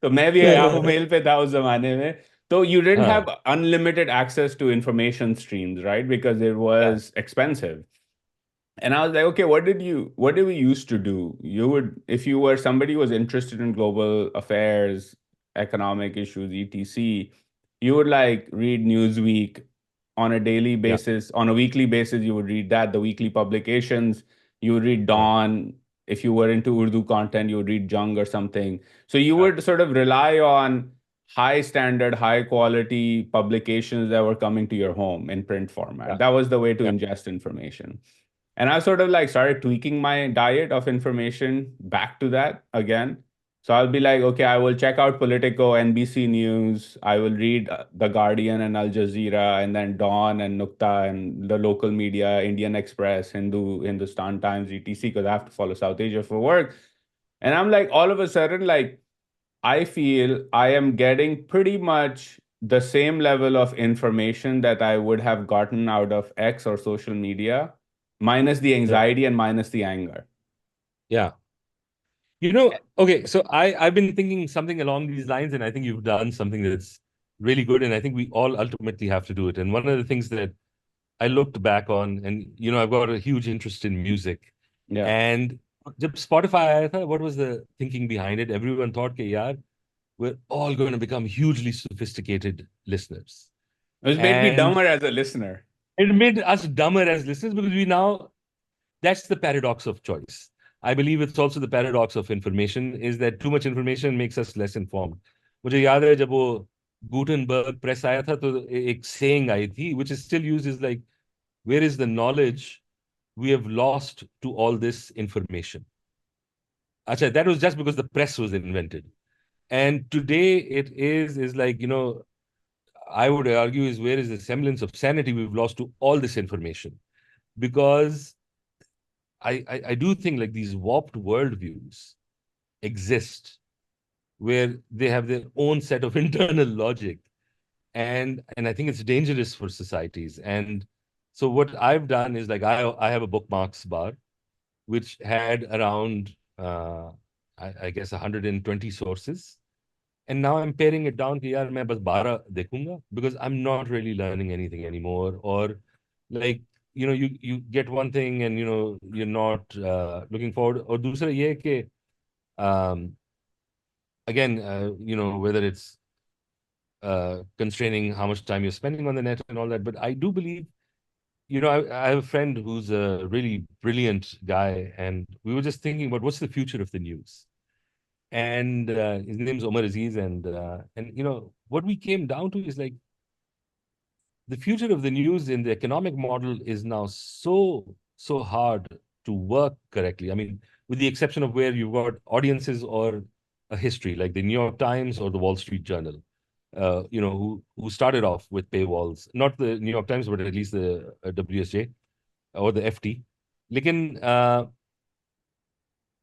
तो मैं भी Yahoo Mail पे था उस जमाने में. So you didn't have unlimited access to information streams, right? Because it Yeah, was expensive. And I was like, okay, what did we used to do? You would, if you were somebody who was interested in global affairs, economic issues, etc., you would like read Newsweek on a daily yeah, basis. On a weekly basis, you would read that, the weekly publications. You would read yeah, Dawn. If you were into Urdu content, you would read Jung or something. So you yeah, would sort of rely on high standard, high quality publications that were coming to your home in print yeah, format. That was the way to yeah, ingest information. And I sort of like started tweaking my diet of information back to that again. So I'll be like, okay, I will check out Politico, NBC News. I will read The Guardian and Al Jazeera, and then Dawn and Nukta and the local media, Indian Express, Hindu, Hindustan Times, etc. Because I have to follow South Asia for work. And I'm like, all of a sudden, like, I feel I am getting pretty much the same level of information that I would have gotten out of X or social media, minus the yeah, anxiety and minus the anger. yeah. Okay, so I've been thinking something along these lines, and I think you've done something that's really good, and I think we all ultimately have to do it. And one of the things that I looked back on, and I've got a huge interest in music, Yeah. and जब Spotify आया था, what was the thinking behind it? Everyone thought कि यार, we're all going to become hugely sophisticated listeners, It's made me and dumber as a listener. it made us dumber as listeners because we now that's the paradox of choice. I believe it's also the paradox of information is that too much information makes us less informed. मुझे याद है जब वो Gutenberg press आया था तो एक saying आई थी which is still used is like where is the knowledge we have lost to all this information. Acha, that was just because the press was invented. And today it is like, I would argue is where is the semblance of sanity we've lost to all this information. Because I do think like these warped worldviews exist where they have their own set of internal logic. And I think it's dangerous for societies. And so what I've done is like I have a bookmarks bar which had around I guess 120 sources. And now I'm paring it down कि यार मैं बस 12 देखूंगा because I'm not really learning anything anymore. Or like, you get one thing and, you're not looking forward. और दूसरा ये है कि um, again, whether it's constraining how much time you're spending on the net and all that. But I do believe, I have a friend who's a really brilliant guy, and we were just thinking about what's the future of the news. And his name's Omar Aziz, and what we came down to is like the future of the news in the economic model is now so hard to work correctly. I mean, with the exception of where you've got audiences or a history like the New York Times or the Wall Street Journal, who started off with paywalls, not the New York Times, but at least the WSJ or the FT. Lekin,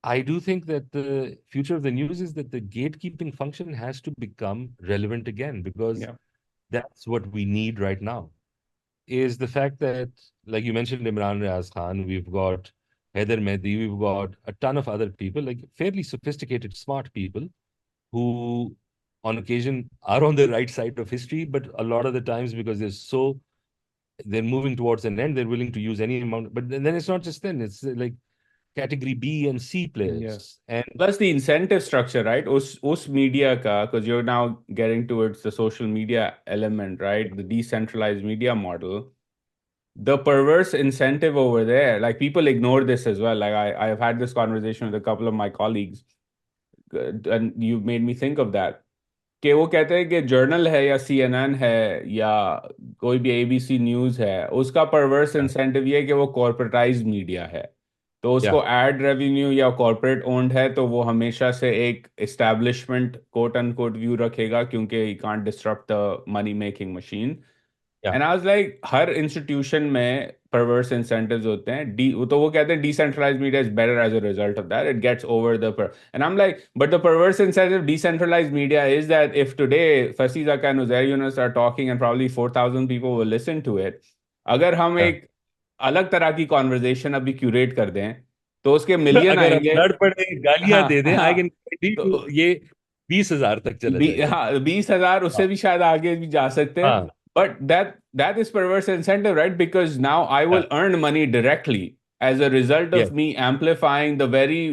I do think that the future of the news is that the gatekeeping function has to become relevant again because Yeah. that's what we need right now. Is the fact that, like you mentioned, Imran Riaz Khan, we've got Heather Mehdi, we've got a ton of other people, like fairly sophisticated, smart people who, on occasion, are on the right side of history, but a lot of the times because they're moving towards an end, they're willing to use any amount. But then it's not just then; it's like category B and C Yeah. players, and Plus the incentive structure, right? Us media ka, because you're now getting towards the social media element, right? The decentralized media model. The perverse incentive over there, like people ignore this as well. Like I've had this conversation with a couple of my colleagues, and you made me think of that. कि वो कहते हैं कि journal है या CNN है या कोई भी ABC न्यूज़ है, उसका परवर्स इंसेंटिव ये है कि वो कॉर्पोरेटाइज्ड मीडिया है. तो Yeah. उसको एड रेवेन्यू या कॉर्पोरेट ओन्ड है तो वो हमेशा से एक एस्टैब्लिशमेंट कोट अनकोट व्यू रखेगा, क्योंकि you can't disrupt the money making machine. Yeah. And I was like, her institution में परवर्स इंसेंटिव्स होते हैं। डी तो वो कहते हैं decentralised media is better as a result of that, it gets over the पर, and I am like, but the perverse incentive decentralised media is that if today Fasi Zaka and Uzair Yunus are talking and probably 4,000 people will listen to it, अगर हम Yeah. एक अलग तरह की conversation अभी curate कर दें तो उसके मिलियन अगर हम आएंगे। लड़ पड़े गालियां हाँ दे दें, आई हाँ। कैन तो ये 20,000 तक चला जाएगा। हाँ, 20,000, उससे हाँ। भी शायद आगे भी जा सकते हैं। हाँ। But that is परवर्स incentive, right? Because now I Yeah. Will earn money directly as a result of Yes. me amplifying the very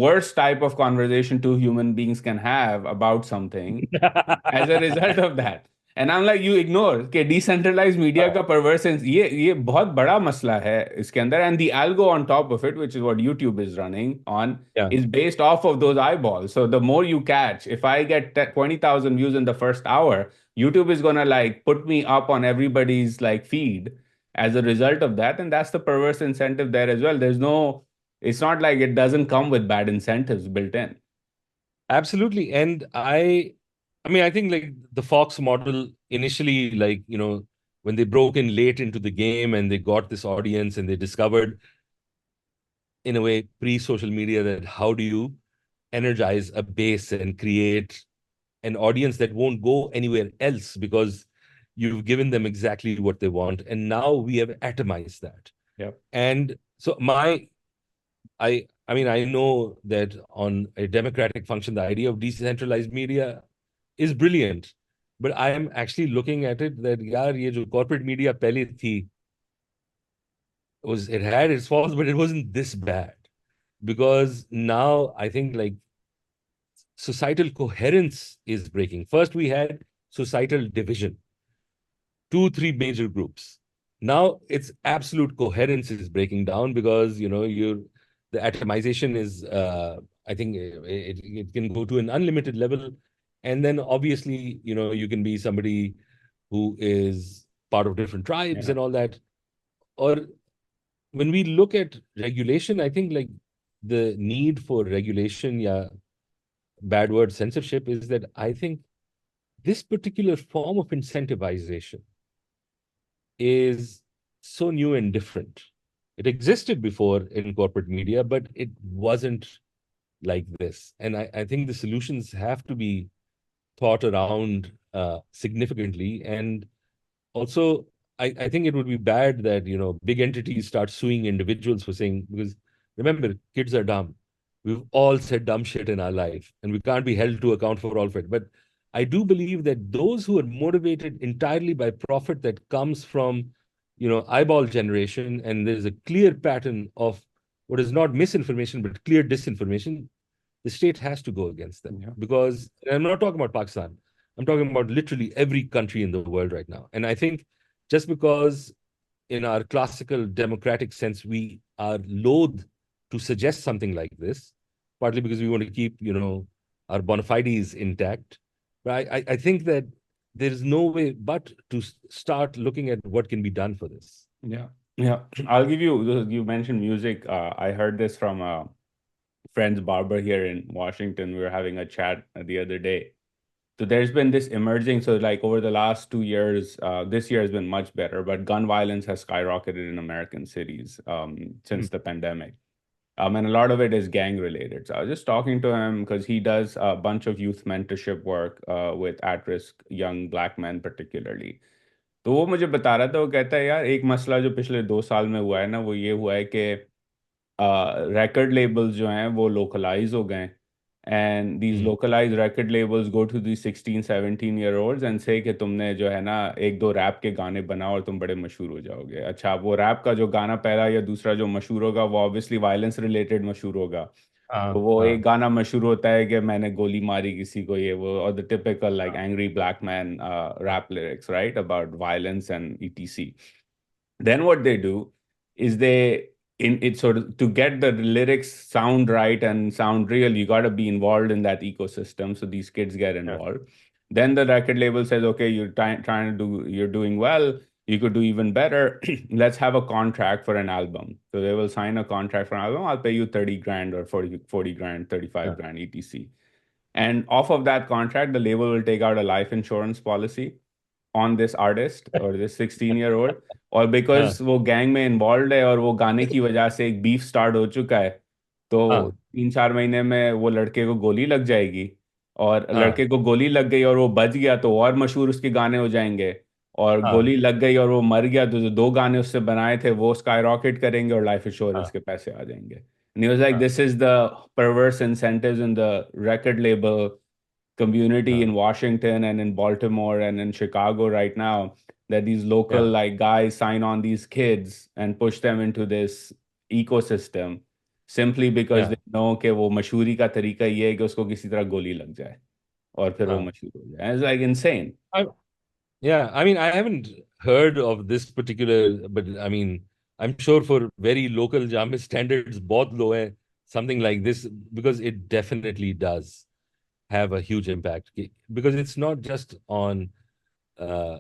worst type of conversation two human beings can have about something as a result of that. And I am like, you ignore कि decentralise media हाँ। का परवर्सेंस, ये बहुत बड़ा मसला है इसके अंदर, and the algo on top of it which is what YouTube is running on Yeah. is based off of those eyeballs. So the more you catch, if I get 20,000 views in the first hour, YouTube is gonna like put me up on everybody's like feed as a result of that, and that's the perverse incentive there as well. There's no, it's not like it doesn't come with bad incentives built in. Absolutely. And I mean, I think like the Fox model initially, like, when they broke in late into the game and they got this audience and they discovered, in a way, pre-social media, that how do you energize a base and create an audience that won't go anywhere else because you've given them exactly what they want. And now we have atomized that. Yep. And so I mean, I know that on a democratic function, the idea of decentralized media is brilliant. But I am actually looking at it that, yaar, ye jo corporate media pehle thi, it had its faults, but it wasn't this bad. Because now I think like societal coherence is breaking. First, we had societal division, two, three major groups. Now it's absolute coherence is breaking down because the atomization is I think it can go to an unlimited level, and then obviously you can be somebody who is part of different tribes Yeah. and all that. Or when we look at regulation, I think like the need for regulation, yeah, bad word censorship, is that I think this particular form of incentivization is so new and different. It existed before in corporate media, but it wasn't like this. And I think the solutions have to be thought around significantly. And also, I think it would be bad that, big entities start suing individuals for saying, because remember, kids are dumb. We've all said dumb shit in our life, and we can't be held to account for all of it. But I do believe that those who are motivated entirely by profit that comes from, eyeball generation, and there's a clear pattern of what is not misinformation, but clear disinformation, the state has to go against them. Yeah. Because and I'm not talking about Pakistan. I'm talking about literally every country in the world right now. And I think just because in our classical democratic sense, we are loath to suggest something like this, partly because we want to keep, our bona fides intact. But I think that there is no way but to start looking at what can be done for this. Yeah. Yeah. I'll give you, you mentioned music. I heard this from a friend's barber here in Washington. We were having a chat the other day. So there's been this emerging, so like over the last 2 years, this year has been much better, but gun violence has skyrocketed in American cities Hmm. since the pandemic. And a lot of it is gang related. So I was just talking to him because he does a bunch of youth mentorship work with at-risk young black men particularly. तो वो मुझे बता रहा था, वो कहता है यार, एक मसला जो पिछले 2 साल में हुआ है ना, वो ये हुआ है कि record labels जो हैं वो localize हो गए, and these Hmm. localized record labels go to these 16-17 year olds and say कि तुमने जो है ना एक दो रैप के गाने बनाओ और तुम बड़े मशहूर हो जाओगे। अच्छा, वो रैप का जो गाना पहला या दूसरा जो मशहूर होगा वो ऑब्वियसली वायलेंस रिलेटेड मशहूर होगा। तो वो एक गाना मशहूर होता है कि मैंने गोली मारी किसी को, ये वो, और the typical like angry black man rap lyrics, right, about violence and etc. Then what they do is they, in it, sort of, to get the lyrics sound right and sound real, you got to be involved in that ecosystem, so these kids get Yeah. involved. Then the record label says, okay, you're trying to do, you're doing well, you could do even better. Let's have a contract for an album. So they will sign a contract for an album. I'll pay you 30 grand or 40 grand, 35 हाँ grand, etc. And off of that contract, the label will take out a life insurance policy on this artist or this 16-year-old. और हाँ because वो gang में involve है और वो गाने की वजह से एक बीफ स्टार्ट हो चुका है, तो हाँ 3-4 महीने में वो लड़के को गोली लग जाएगी, और हाँ लड़के को गोली लग गई और वो बच गया तो और मशहूर उसके गाने हो जाएंगे, और हाँ गोली लग गई और वो मर गया तो जो 2 गाने उससे बनाए थे वो स्काई रॉकेट करेंगे और लाइफ इंश्योरेंस हाँ के पैसे आ जाएंगे. And he was like, हाँ this is the perverse incentives in the record label community in हाँ Washington and in Baltimore and in Chicago right now, that these local yeah, like guys sign on these kids and push them into this ecosystem simply because yeah, they know कि वो मशहूरी का तरीका ये है कि उसको किसी तरह गोली लग जाए और फिर वो हाँ. मशहूर हो जाए. It's like insane. Yeah, I mean, I haven't heard of this particular, but I mean, I'm sure for very local Jamis standards, both low hai, something like this, because it definitely does have a huge impact. Because it's not just on uh,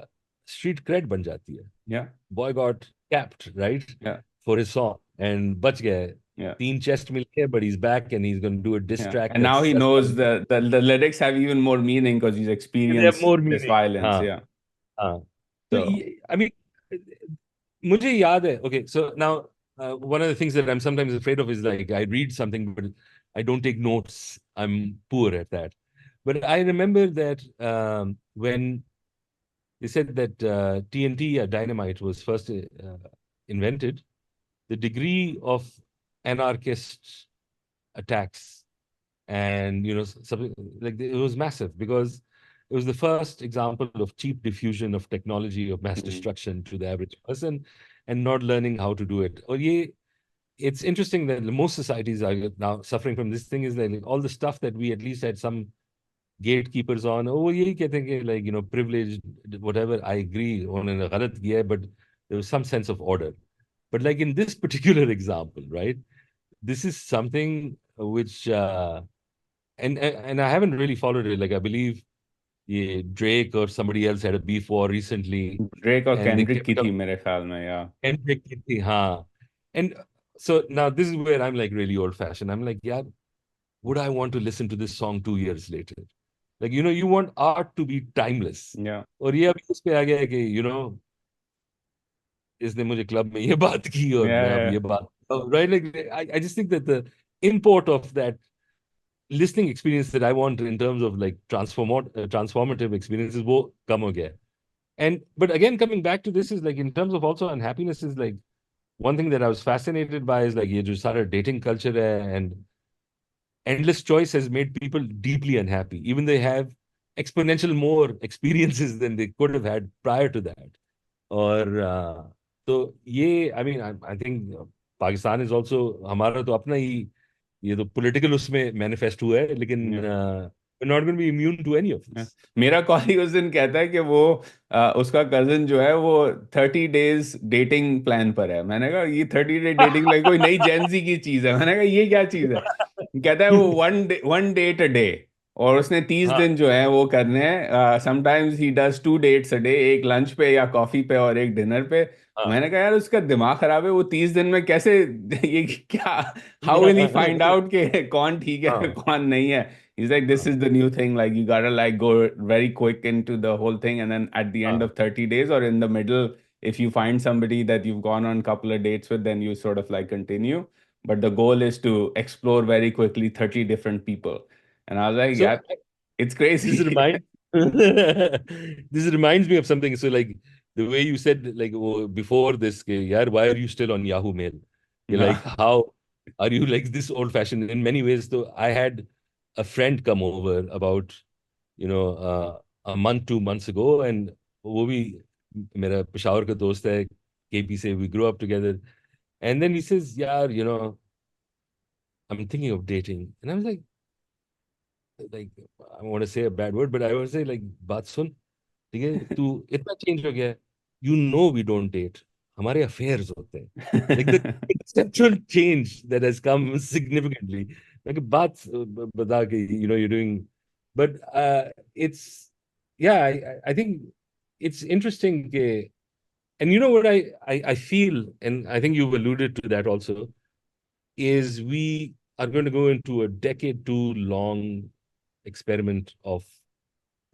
street cred ban jati hai. Yeah, Boy got capped, right, yeah, for his song, and bach gaya. yeah, Teen chest mil gaya, but he's back and he's going to do a diss yeah. track And now that's he knows the lyrics have even more meaning because he's they have experienced more this meaning. violence. Yeah. हाँ. So, So I mean, मुझे याद है. Okay, so now one of the things that I'm sometimes afraid of is like I read something, but I don't take notes. I'm poor at that. But I remember that when they said that TNT, dynamite, was first invented, the degree of anarchist attacks and something like it was massive because it was the first example of cheap diffusion of technology of mass mhm, destruction to the average person and not learning how to do it. Or it's interesting that most societies are now suffering from this thing is that like, all the stuff that we at least had some gatekeepers on. Oh, यही कहते हैं कि like privilege, whatever. I agree उन्होंने गलत किया है, but there was some sense of order. But like in this particular example, right? This is something which and I haven't really followed it. Like I believe Drake or somebody else had a beef war recently, Drake और and they Kendrick की kept थी up मेरे ख्याल में, या and हाँ. And so now this is where I'm like really old fashioned. I'm like, yeah, would I want to listen to this song 2 years later? Like you want art to be timeless. या और ये अभी इस पे आ गया है कि इसने मुझे क्लब में ये बात की और मैं अब या ये बात right. Like I just think that the import of that listening experience that I want in terms of like transformative experiences वो कम हो गया है. And but again coming back to this is like in terms of also unhappiness is like one thing that I was fascinated by is like ये जो सारा dating culture है and endless choice has made people deeply unhappy even they have exponential more experiences than they could have had prior to that. और तो ये I mean I think Pakistan is also हमारा तो अपना ही ये तो political उसमें मैनिफेस्ट हुआ है लेकिन या not going be immune to any of this. मेरा कॉलीग उस दिन कहता है कि वो उसका कजन जो है वो 30 डेज डेटिंग प्लान पर है. मैंने कहा ये 30 डे डेटिंग प्लान कोई नई जेंजी की चीज है. मैंने कहा ये क्या चीज है. कहता है वो वन डेट अ डे, और उसने 30 दिन हाँ जो है वो करने हैं. Sometimes he does 2 dates a day, एक लंच पे या कॉफी पे और एक डिनर पे. हाँ मैंने कहा यार उसका दिमाग खराब है, वो 30 दिन में कैसे ये क्या, how will he find out कि कौन ठीक है हाँ कौन नहीं है. He's like, this हाँ is the new thing. Like, you gotta like go very quick into the whole thing, and then at the end हाँ. of 30 days or in the middle, if you find somebody that you've gone on a couple of dates with, then you sort of like continue. But the goal is to explore very quickly 30 different people. And I was like, So yeah, it's this crazy. reminds this reminds me of something. So like the way you said like before this, yaar, why are you still on Yahoo Mail? You're like, Yeah. how are you like this old fashioned? In many ways, though, I had a friend come over about a month, 2 months ago, and वो भी मेरा पेशावर का दोस्त है KP से. We grew up together, and then he says, "यार, I'm thinking of dating," and I was like I want to say a bad word, but I want to say like बात सुन, ठीक है तू इतना चेंज हो गया है. वी डोंट डेट, हमारे अफेयर्स होते हैं. Like the conceptual change that has come significantly. like बात बता के you're doing, but it's yeah I think it's interesting कि And you know what I feel, and I think you've alluded to that also, is we are going to go into a decade too long experiment of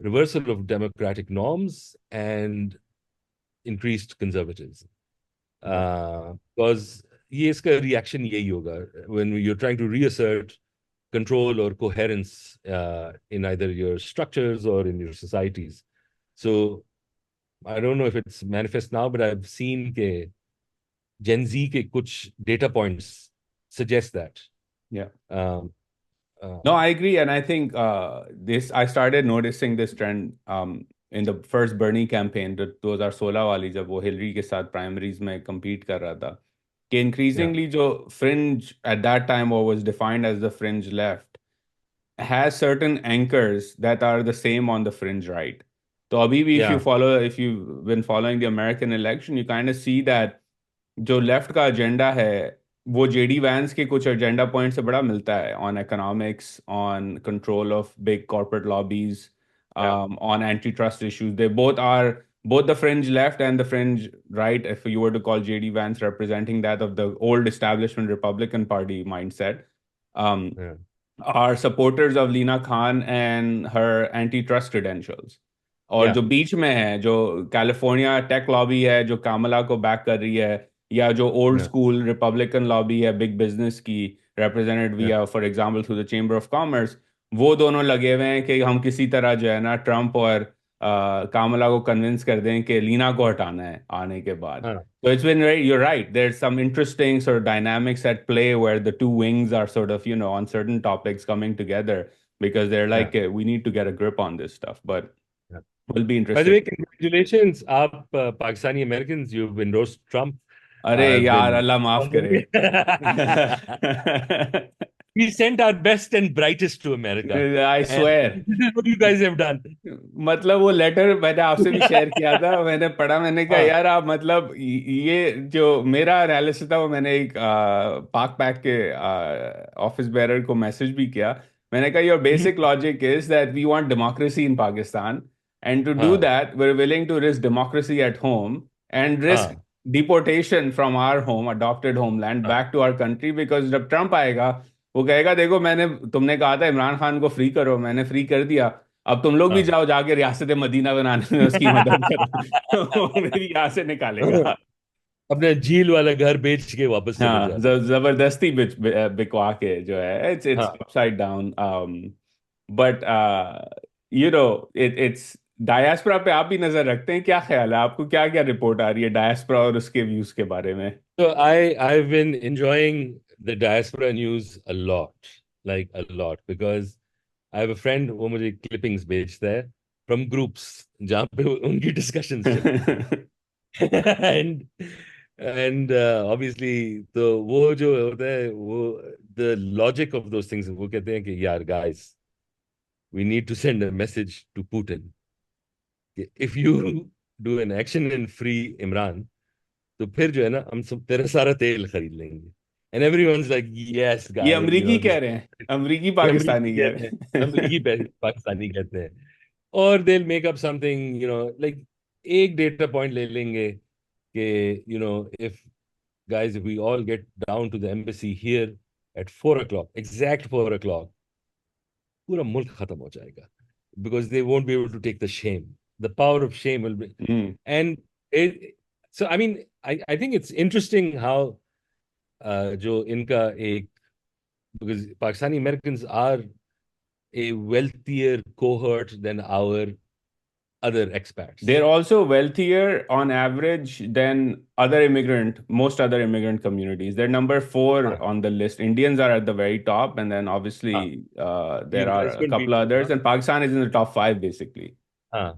reversal of democratic norms and increased conservatism. Yeah. Because ये इसका reaction यही होगा when you're trying to reassert control or coherence in either your structures or in your societies. So I don't know if it's manifest now, but I've seen के Gen Z के कुछ data points suggest that. Yeah. Um, No, uh, I agree, and I think I started noticing this trend in the first Bernie campaign, the 2016 वाली जब वो Hillary के साथ primaries में compete कर रहा था, कि yeah, increasingly जो fringe at that time what was defined as the fringe left has certain anchors that are the same on the fringe right. So abhi bhi, yeah, if you've been following the American election, you kind of see that जो left का agenda है वो JD Vance के कुछ agenda point से बड़ा मिलता है on economics on control of big corporate lobbies yeah, on antitrust issues. They both are both the fringe left and the fringe right, if you were to call JD Vance representing that of the old establishment Republican Party mindset, um, yeah, are supporters of Lina Khan and her antitrust credentials. और yeah, जो बीच में है जो California take lobby है जो कामला को back कर रही है या जो old yeah, school Republican lobby है बिग बिजनेस की represented yeah, via for example through the chamber of commerce, वो दोनों लगे हुए हैं कि हम किसी तरह जो है ना ट्रम्प और कामला को कन्विंस कर दें कि लीना को हटाना है आने के बाद. huh, So it's been very, you're right. There's some interesting sort of dynamics at play where the two wings are sort of, on certain topics coming together because they're yeah, like, we need to get a grip on this stuff. But yeah. will be By the interesting. way, congratulations, आप Pakistani Americans, you've endorsed Trump. अरे I've यार been अल्लाह माफ करे. we sent our best and brightest to America, I and swear. this is what you guys have done. मतलब वो letter मैंने आपसे भी शेयर किया था, मैंने पढ़ा, मैंने कहा हाँ, यार आप मतलब ये जो मेरा एनालिसिस था वो मैंने एक पाक पैक के ऑफिस बेरर को मैसेज भी किया. मैंने कहा your basic logic is that we want democracy in Pakistan and to do हाँ, that we are willing to risk democracy at home and risk हाँ, deportation from our home adopted homeland हाँ, back to our country, because जब Trump आएगा वो कहेगा देखो मैंने तुमने कहा था इमरान खान को फ्री करो, मैंने फ्री कर दिया, अब तुम लोग भी हाँ. जाओ जाके रियासत मदीना बनाने में उसकी मदद करो. वो मेरी यहाँ से निकालेगा. अपने झील वाला घर बेच के वापस चले हाँ, जाना. जबरदस्ती बिकवा के जो है it's हाँ. upside down. But you know it's diaspora पे आप भी नजर रखते हैं, क्या ख्याल है आपको, क्या क्या रिपोर्ट आ रही है डायस्पोरा और उसके व्यूज के बारे में? So I've been enjoying the diaspora news a lot, like a lot, because I have a friend वो मुझे clippings भेजता है from groups जहाँ पे उनकी discussions चलती हैं. and obviously तो वो जो होता है वो the logic of those things वो कहते हैं कि यार guys we need to send a message to Putin कि if you do an action and free Imran तो फिर जो है ना हम सब तेरा सारा तेल खरीद लेंगे. एंड एवरीवन's like yes ये guys you अमरीकी know this कह रहे हैं, अमरीकी अमरीकी पाकिस्तानी कह कहते हैं रहे अमरीकी हैं. पाकिस्तानी कहते हैं. और they'll make up something you know like एक डेटा पॉइंट ले लेंगे कि you know if guys if we all get down to the embassy here at 4 o'clock exact 4 o'clock पूरा मुल्क खत्म हो जाएगा because they won't be able to take the shame. The power of shame will be hmm. and it so I mean I think it's interesting how जो इनका एक because Pakistani Americans are a wealthier cohort than our other expats. They're also wealthier on average than most other immigrant communities. They're number four हाँ, on the list. Indians are at the very top, and then हाँ, obviously there you are guys a couldn't couple beat them, others, huh? and Pakistan is in the top five basically. हाँ.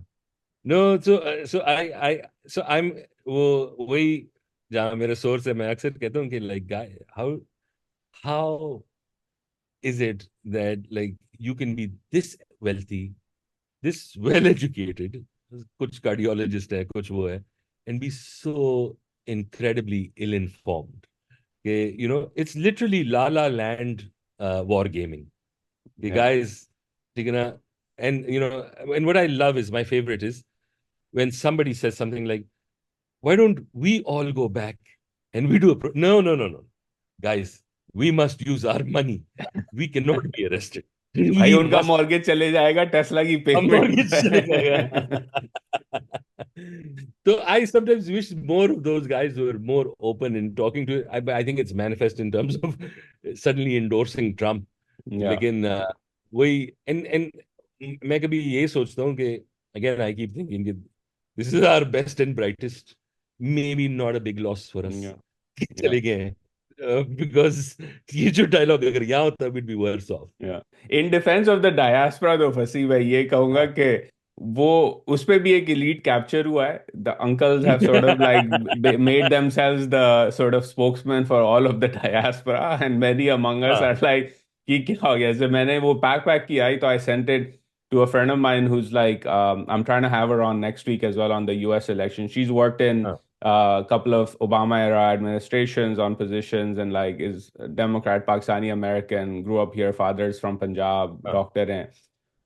No, so so I'm वो वही जहाँ मेरा source है मैं अक्सर कहता हूँ कि like guy how is it that like you can be this wealthy, this well educated, कुछ cardiologist है, कुछ वो है, and be so incredibly ill informed. Okay, you know, it's literally La La Land war gaming. The Yeah. guys, they're gonna, and you know, and what I love is my favorite is when somebody says something like, why don't we all go back and we do no, no, no, no. Guys, we must use our money. We cannot be arrested. भाई We उनका must. Mortgage चले जाएगा Tesla की हम payment mortgage चले में। जाएगा. So I sometimes wish more of those guys were more open in talking to. I think it's manifest in terms of suddenly endorsing Trump. या लेकिन वही and मैं कभी ये सोचता हूँ कि again I keep thinking कि this is our best and brightest, maybe not a big loss for us या कि या चले गए हैं. Because ये जो डायलॉग अगर यहाँ होता it'd be worse off. या in defence of the diaspora तो फंसी मैं ये कहूंगा हाँ. कि वो उस पे भी एक elite कैप्चर हुआ है the uncles have sort of like made themselves the sort of spokesman for all of the diaspora and many among us हाँ. are like कि क्या हो गया जैसे मैंने वो पैक की आई तो I sent it to a friend of mine who's like I'm trying to have her on next week as well on the US election. She's worked in हाँ. a couple of Obama era administrations on positions and like is a Democrat, Pakistani American, grew up here, fathers from Punjab, हाँ. Doctor हैं.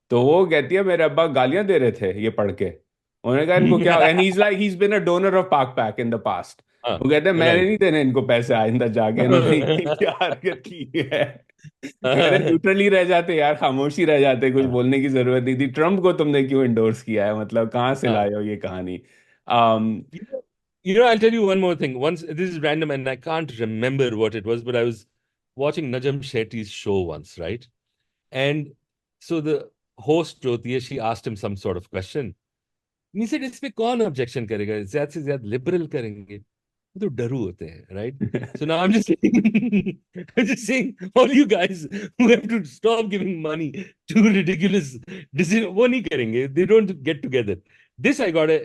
तो वो कहती है मेरे अब्बा गालियां दे रहे थे ये पढ़ के. उन्होंने कहा इनको क्या and he's been a donor of पाक पैक in the past. हाँ. वो कहते हैं मैंने Right. नहीं देने इनको पैसे आइंदा जाके इन्होंने क्या हरकत की है. कहते न्यूट्रली रह जाते यार खामोशी रह जाते कुछ हाँ. बोलने की जरूरत नहीं थी ट्रम्प को तुमने क्यों इंडोर्स किया है मतलब कहाँ से हाँ. लाए हो ये कहानी. um, I'll tell you one more thing. Once, this is random and I can't remember what it was, but I was watching Najam Shetty's show once, right? And so the host, Jyotiya, she asked him some sort of question. And he said, इस पे कौन objection करेगा? ज़्यादा से ज़्यादा liberal करेंगे. वो तो डरू होते हैं, right? So now I'm just saying, I'm just saying, all you guys who have to stop giving money to ridiculous decisions, वो नहीं करेंगे. They don't get together. This I gotta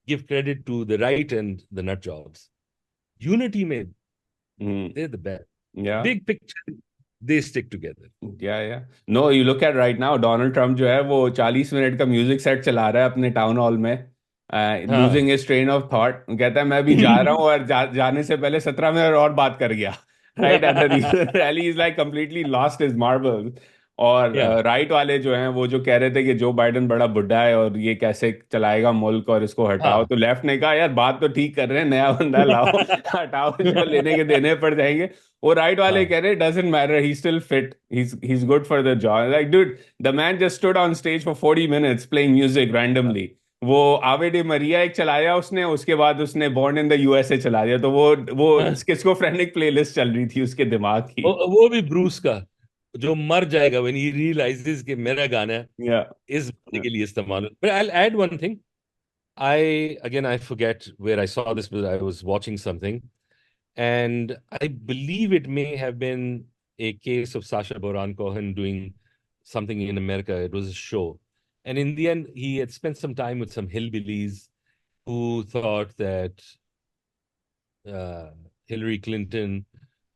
give credit to the right and the nut jobs. Unity में, they're the best. yeah. Big picture, they stick together. या no you look at right now Donald Trump जो है वो 40 minute का music set चला रहा है अपने टाउन हॉल में हाँ. Losing his train of thought कहता है मैं अभी जा रहा हूँ और जाने से पहले 17 मिनट और बात कर गया right at the rally is like completely lost his marbles. और Yeah. राइट वाले जो हैं वो जो कह रहे थे कि जो बाइडन बड़ा बुढ़ा है और ये कैसे चलाएगा मुल्क और इसको हटाओ हाँ. तो लेफ्ट ने कहा यार बात तो ठीक कर रहे हैं नया बंदा लाओ हटाओ जो लेने के देने पड़ जाएंगे. वो राइट वाले हाँ. कह रहे doesn't matter he still fit he's good for the job like dude the man just stood on stage for 40 minutes playing music randomly. वो आवे डे मरिया एक चलाया उसने उसके बाद उसने बॉर्न इन द यूएसए चला दिया तो वो हाँ. स्किज़ोफ्रेनिक प्लेलिस्ट चल रही थी उसके दिमाग की. वो भी ब्रूस का जो मर जाएगा when he realizes कि मेरा गाना या इस बंदे के लिए इस्तेमाल. But I'll add one thing. I forget where I saw this, but I was watching something, and I believe it may have been a case of Sacha Baron Cohen doing something in America. It was a show, and in the end, he had spent some time with some hillbillies who thought that uh, Hillary Clinton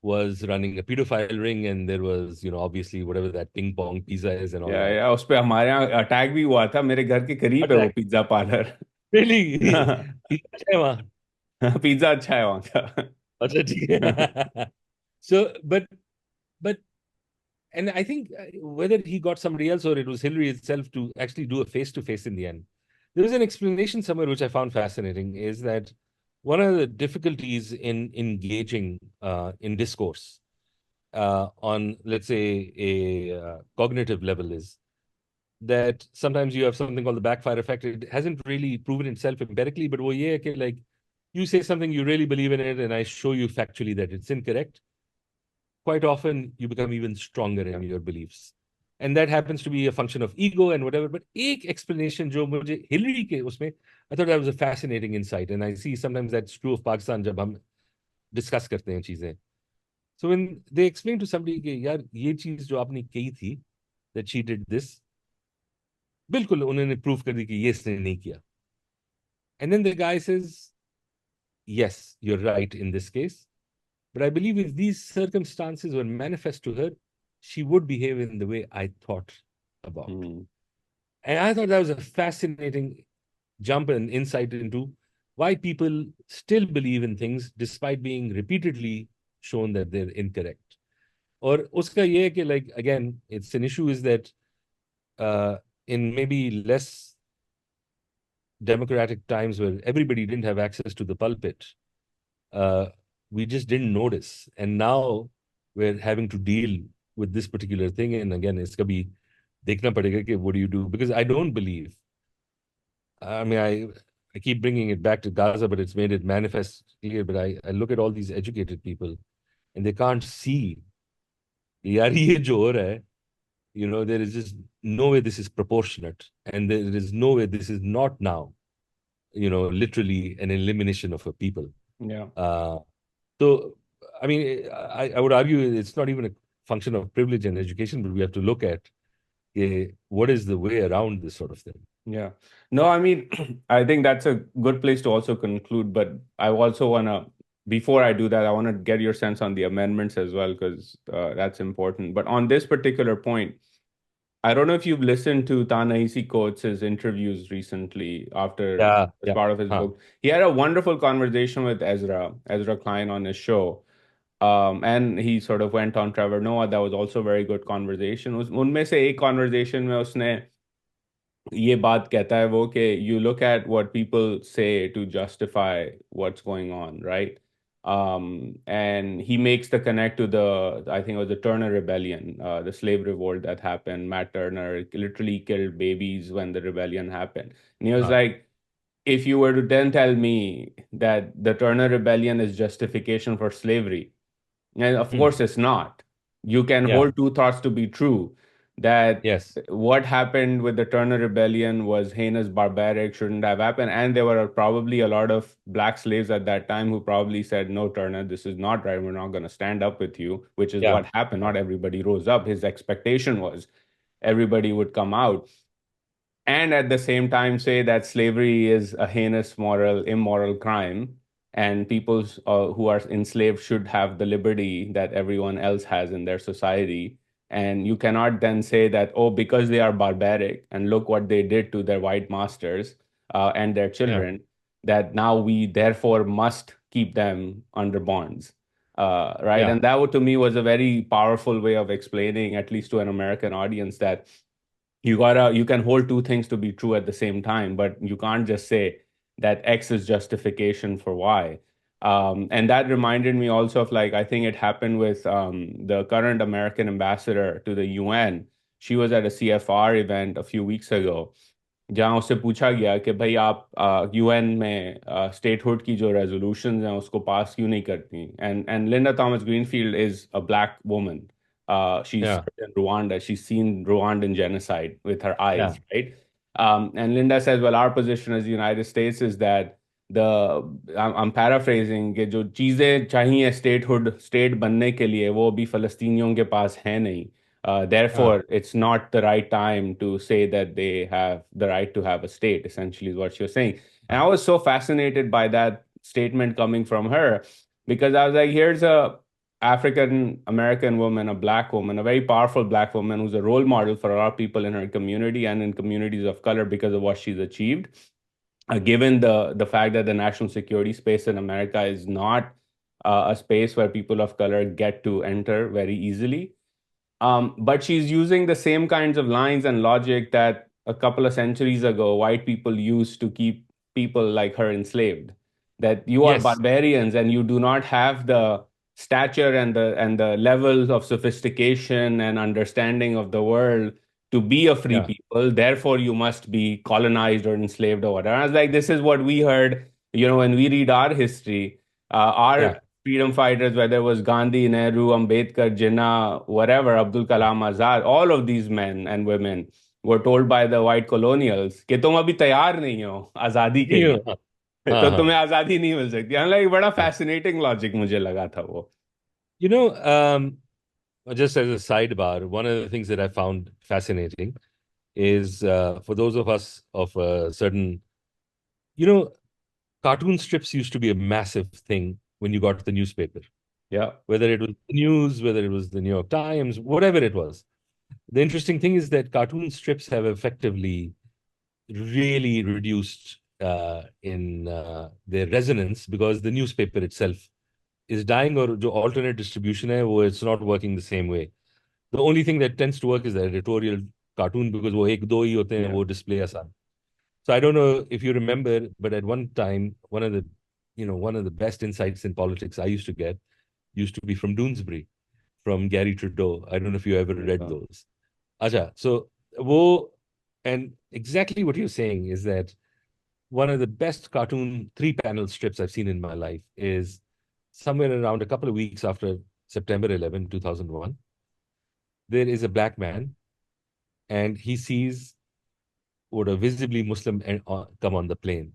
was running a pedophile ring, and there was, obviously whatever that ping pong pizza is and all that. या उस पे हमारे यहाँ attack भी हुआ था मेरे घर के करीब है वो Attack. Pizza parlour. Really? अच्छा है वहाँ. पिज्जा अच्छा है वहाँ का. अच्छा ठीक है. So, but, and I think whether he got somebody else or it was Hillary itself to actually do a face-to-face in the end. There was an explanation somewhere which I found fascinating is that one of the difficulties in engaging in discourse on, let's say, a cognitive level is that sometimes you have something called the backfire effect. It hasn't really proven itself empirically, but वो ये है कि like you say something, you really believe in it, and I show you factually that it's incorrect. Quite often you become even stronger in your beliefs. And that happens to be a function of ego and whatever. But एक explanation जो मुझे Hillary के उसमें, I thought that was a fascinating insight. And I see sometimes that's true of Pakistan जब हम discuss करते हैं चीजें. So when they explain to somebody कि यार ये चीज जो आपने कही थी, that she did this, बिल्कुल उन्होंने prove कर दी कि ये इसने नहीं किया. And then the guy says, yes, you're right in this case. But I believe if these circumstances were manifest to her, she would behave in the way I thought about. And I thought that was a fascinating jump and insight into why people still believe in things despite being repeatedly shown that they're incorrect. Or uska ye ke like, again, it's an issue is that in maybe less democratic times where everybody didn't have access to the pulpit, uh, we just didn't notice. And now we're having to deal with this particular thing. And again, it's going to be देखना पड़ेगा कि what do you do? Because I don't believe, I mean, I keep bringing it back to Gaza, but it's made it manifest clear. But I look at all these educated people and they can't see, यार ये जो हो रहा है, there is just no way this is proportionate. And there is no way this is not now, literally an elimination of a people. Yeah. Uh, so, I mean, I would argue it's not even a function of privilege and education, but we have to look at what is the way around this sort of thing. Yeah. No, I mean, I think that's a good place to also conclude, but I also want to, before I do that, I want to get your sense on the amendments as well, because that's important. But on this particular point, I don't know if you've listened to Ta-Nehisi Coates' interviews recently after Yeah, as yeah. part of his Huh. book. He had a wonderful conversation with Ezra Klein on his show. And he sort of went on Trevor Noah. That was also a very good conversation. उनमें से एक conversation में उसने ये बात कहता है वो कि you look at what people say to justify what's going on, right? And he makes the connect to I think it was the Turner Rebellion, the slave revolt that happened. Matt Turner literally killed babies when the rebellion happened. And he was Huh. like, if you were to then tell me that the Turner Rebellion is justification for slavery, and of Hmm. course, it's not. You can Yeah. hold two thoughts to be true, that Yes. what happened with the Turner Rebellion was heinous, barbaric, shouldn't have happened. And there were probably a lot of black slaves at that time who probably said, no, Turner, this is not right. We're not going to stand up with you, which is Yeah. what happened. Not everybody rose up. His expectation was everybody would come out, and at the same time say that slavery is a heinous immoral crime, and people who are enslaved should have the liberty that everyone else has in their society. And you cannot then say that, oh, because they are barbaric and look what they did to their white masters and their Yeah. children, that now we therefore must keep them under bonds. Right. Yeah. And that to me was a very powerful way of explaining, at least to an American audience, that you can hold two things to be true at the same time, but you can't just say that X is justification for Y. And that reminded me also of, like, I think it happened with the current American ambassador to the UN. She was at a CFR event a few weeks ago, जहाँ उससे पूछा गया कि भाई आप UN में statehood की जो रेजोल्यूशंस हैं उसको पास क्यों नहीं करती. And Linda Thomas greenfield is a black woman. She's Yeah. served in Rwanda. She's seen Rwandan genocide with her eyes, Yeah. right? And Linda says, well, our position as the United States is that the I'm paraphrasing कि जो चीज़ें चाहिए state बनने के लिए वो अभी फ़लस्तीनियों के पास है नहीं. Huh. Therefore, it's not the right time to say that they have the right to have a state, essentially, is what you're saying. And I was so fascinated by that statement coming from her, because I was like, here's a African American woman, a black woman, a very powerful black woman who's a role model for a lot of people in her community and in communities of color because of what she's achieved. Given the fact that the national security space in America is not a space where people of color get to enter very easily. But she's using the same kinds of lines and logic that a couple of centuries ago white people used to keep people like her enslaved. That you are Yes. barbarians and you do not have the stature and the levels of sophistication and understanding of the world to be a free Yeah. people. Therefore, you must be colonized or enslaved or whatever. I was like, this is what we heard, when we read our history. Yeah. Our freedom fighters, whether it was Gandhi, Nehru, Ambedkar, Jinnah, whatever, Abdul Kalam Azad, all of these men and women were told by the white colonials कि तुम अभी तैयार नहीं हो आजादी के Yeah. लिए, तो Uh-huh. तुम्हें आजादी नहीं मिल सकती. लाइक बड़ा फैसिनेटिंग लॉजिक मुझे लगा था वो. You know, um, just as a sidebar, one of the things that I found fascinating is for those of us of a certain, you know, cartoon strips used to be a massive thing when you got the newspaper, Yeah, whether it was the news, whether it was the New York Times, whatever it was. The interesting thing is that cartoon strips have effectively really reduced in their resonance because the newspaper itself is dying, or the alternate distribution hai, it's not working the same way. The only thing that tends to work is the editorial cartoon because वो एक दो ही होते हैं yeah, वो display आसान. So I don't know if you remember, but at one time, one of the best insights in politics I used to get used to be from Doonesbury, from Gary Trudeau. I don't know if you ever read Yeah. those. Acha, so wo, and exactly what you're saying is that one of the best cartoon three-panel strips I've seen in my life is somewhere around a couple of weeks after September 11, 2001. There is a black man, and he sees what a visibly Muslim come on the plane,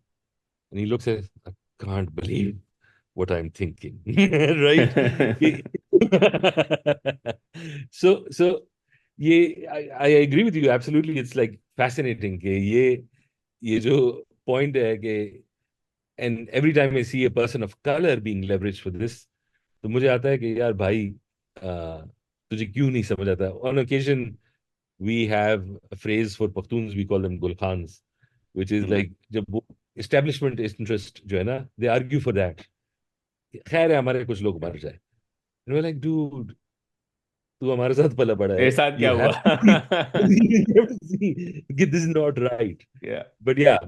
and he looks at, I can't believe what I'm thinking, right? So I agree with you absolutely. It's like fascinating कि ये जो point है कि, and every time I see a person of color being leveraged for this, तो मुझे आता है कि यार भाई तुझे क्यों नहीं समझ आता? On occasion we have a phrase for Pakhtuns, we call them Gulkhans, which is like जब वो establishment interest जो है ना, they argue for that. खैर है हमारे कुछ लोग मर जाए. And we're like, dude, तू हमारे साथ पला बड़ा है. तेरे साथ क्या You हुआ? have to see, you have to see that this is not right. Yeah. But yeah,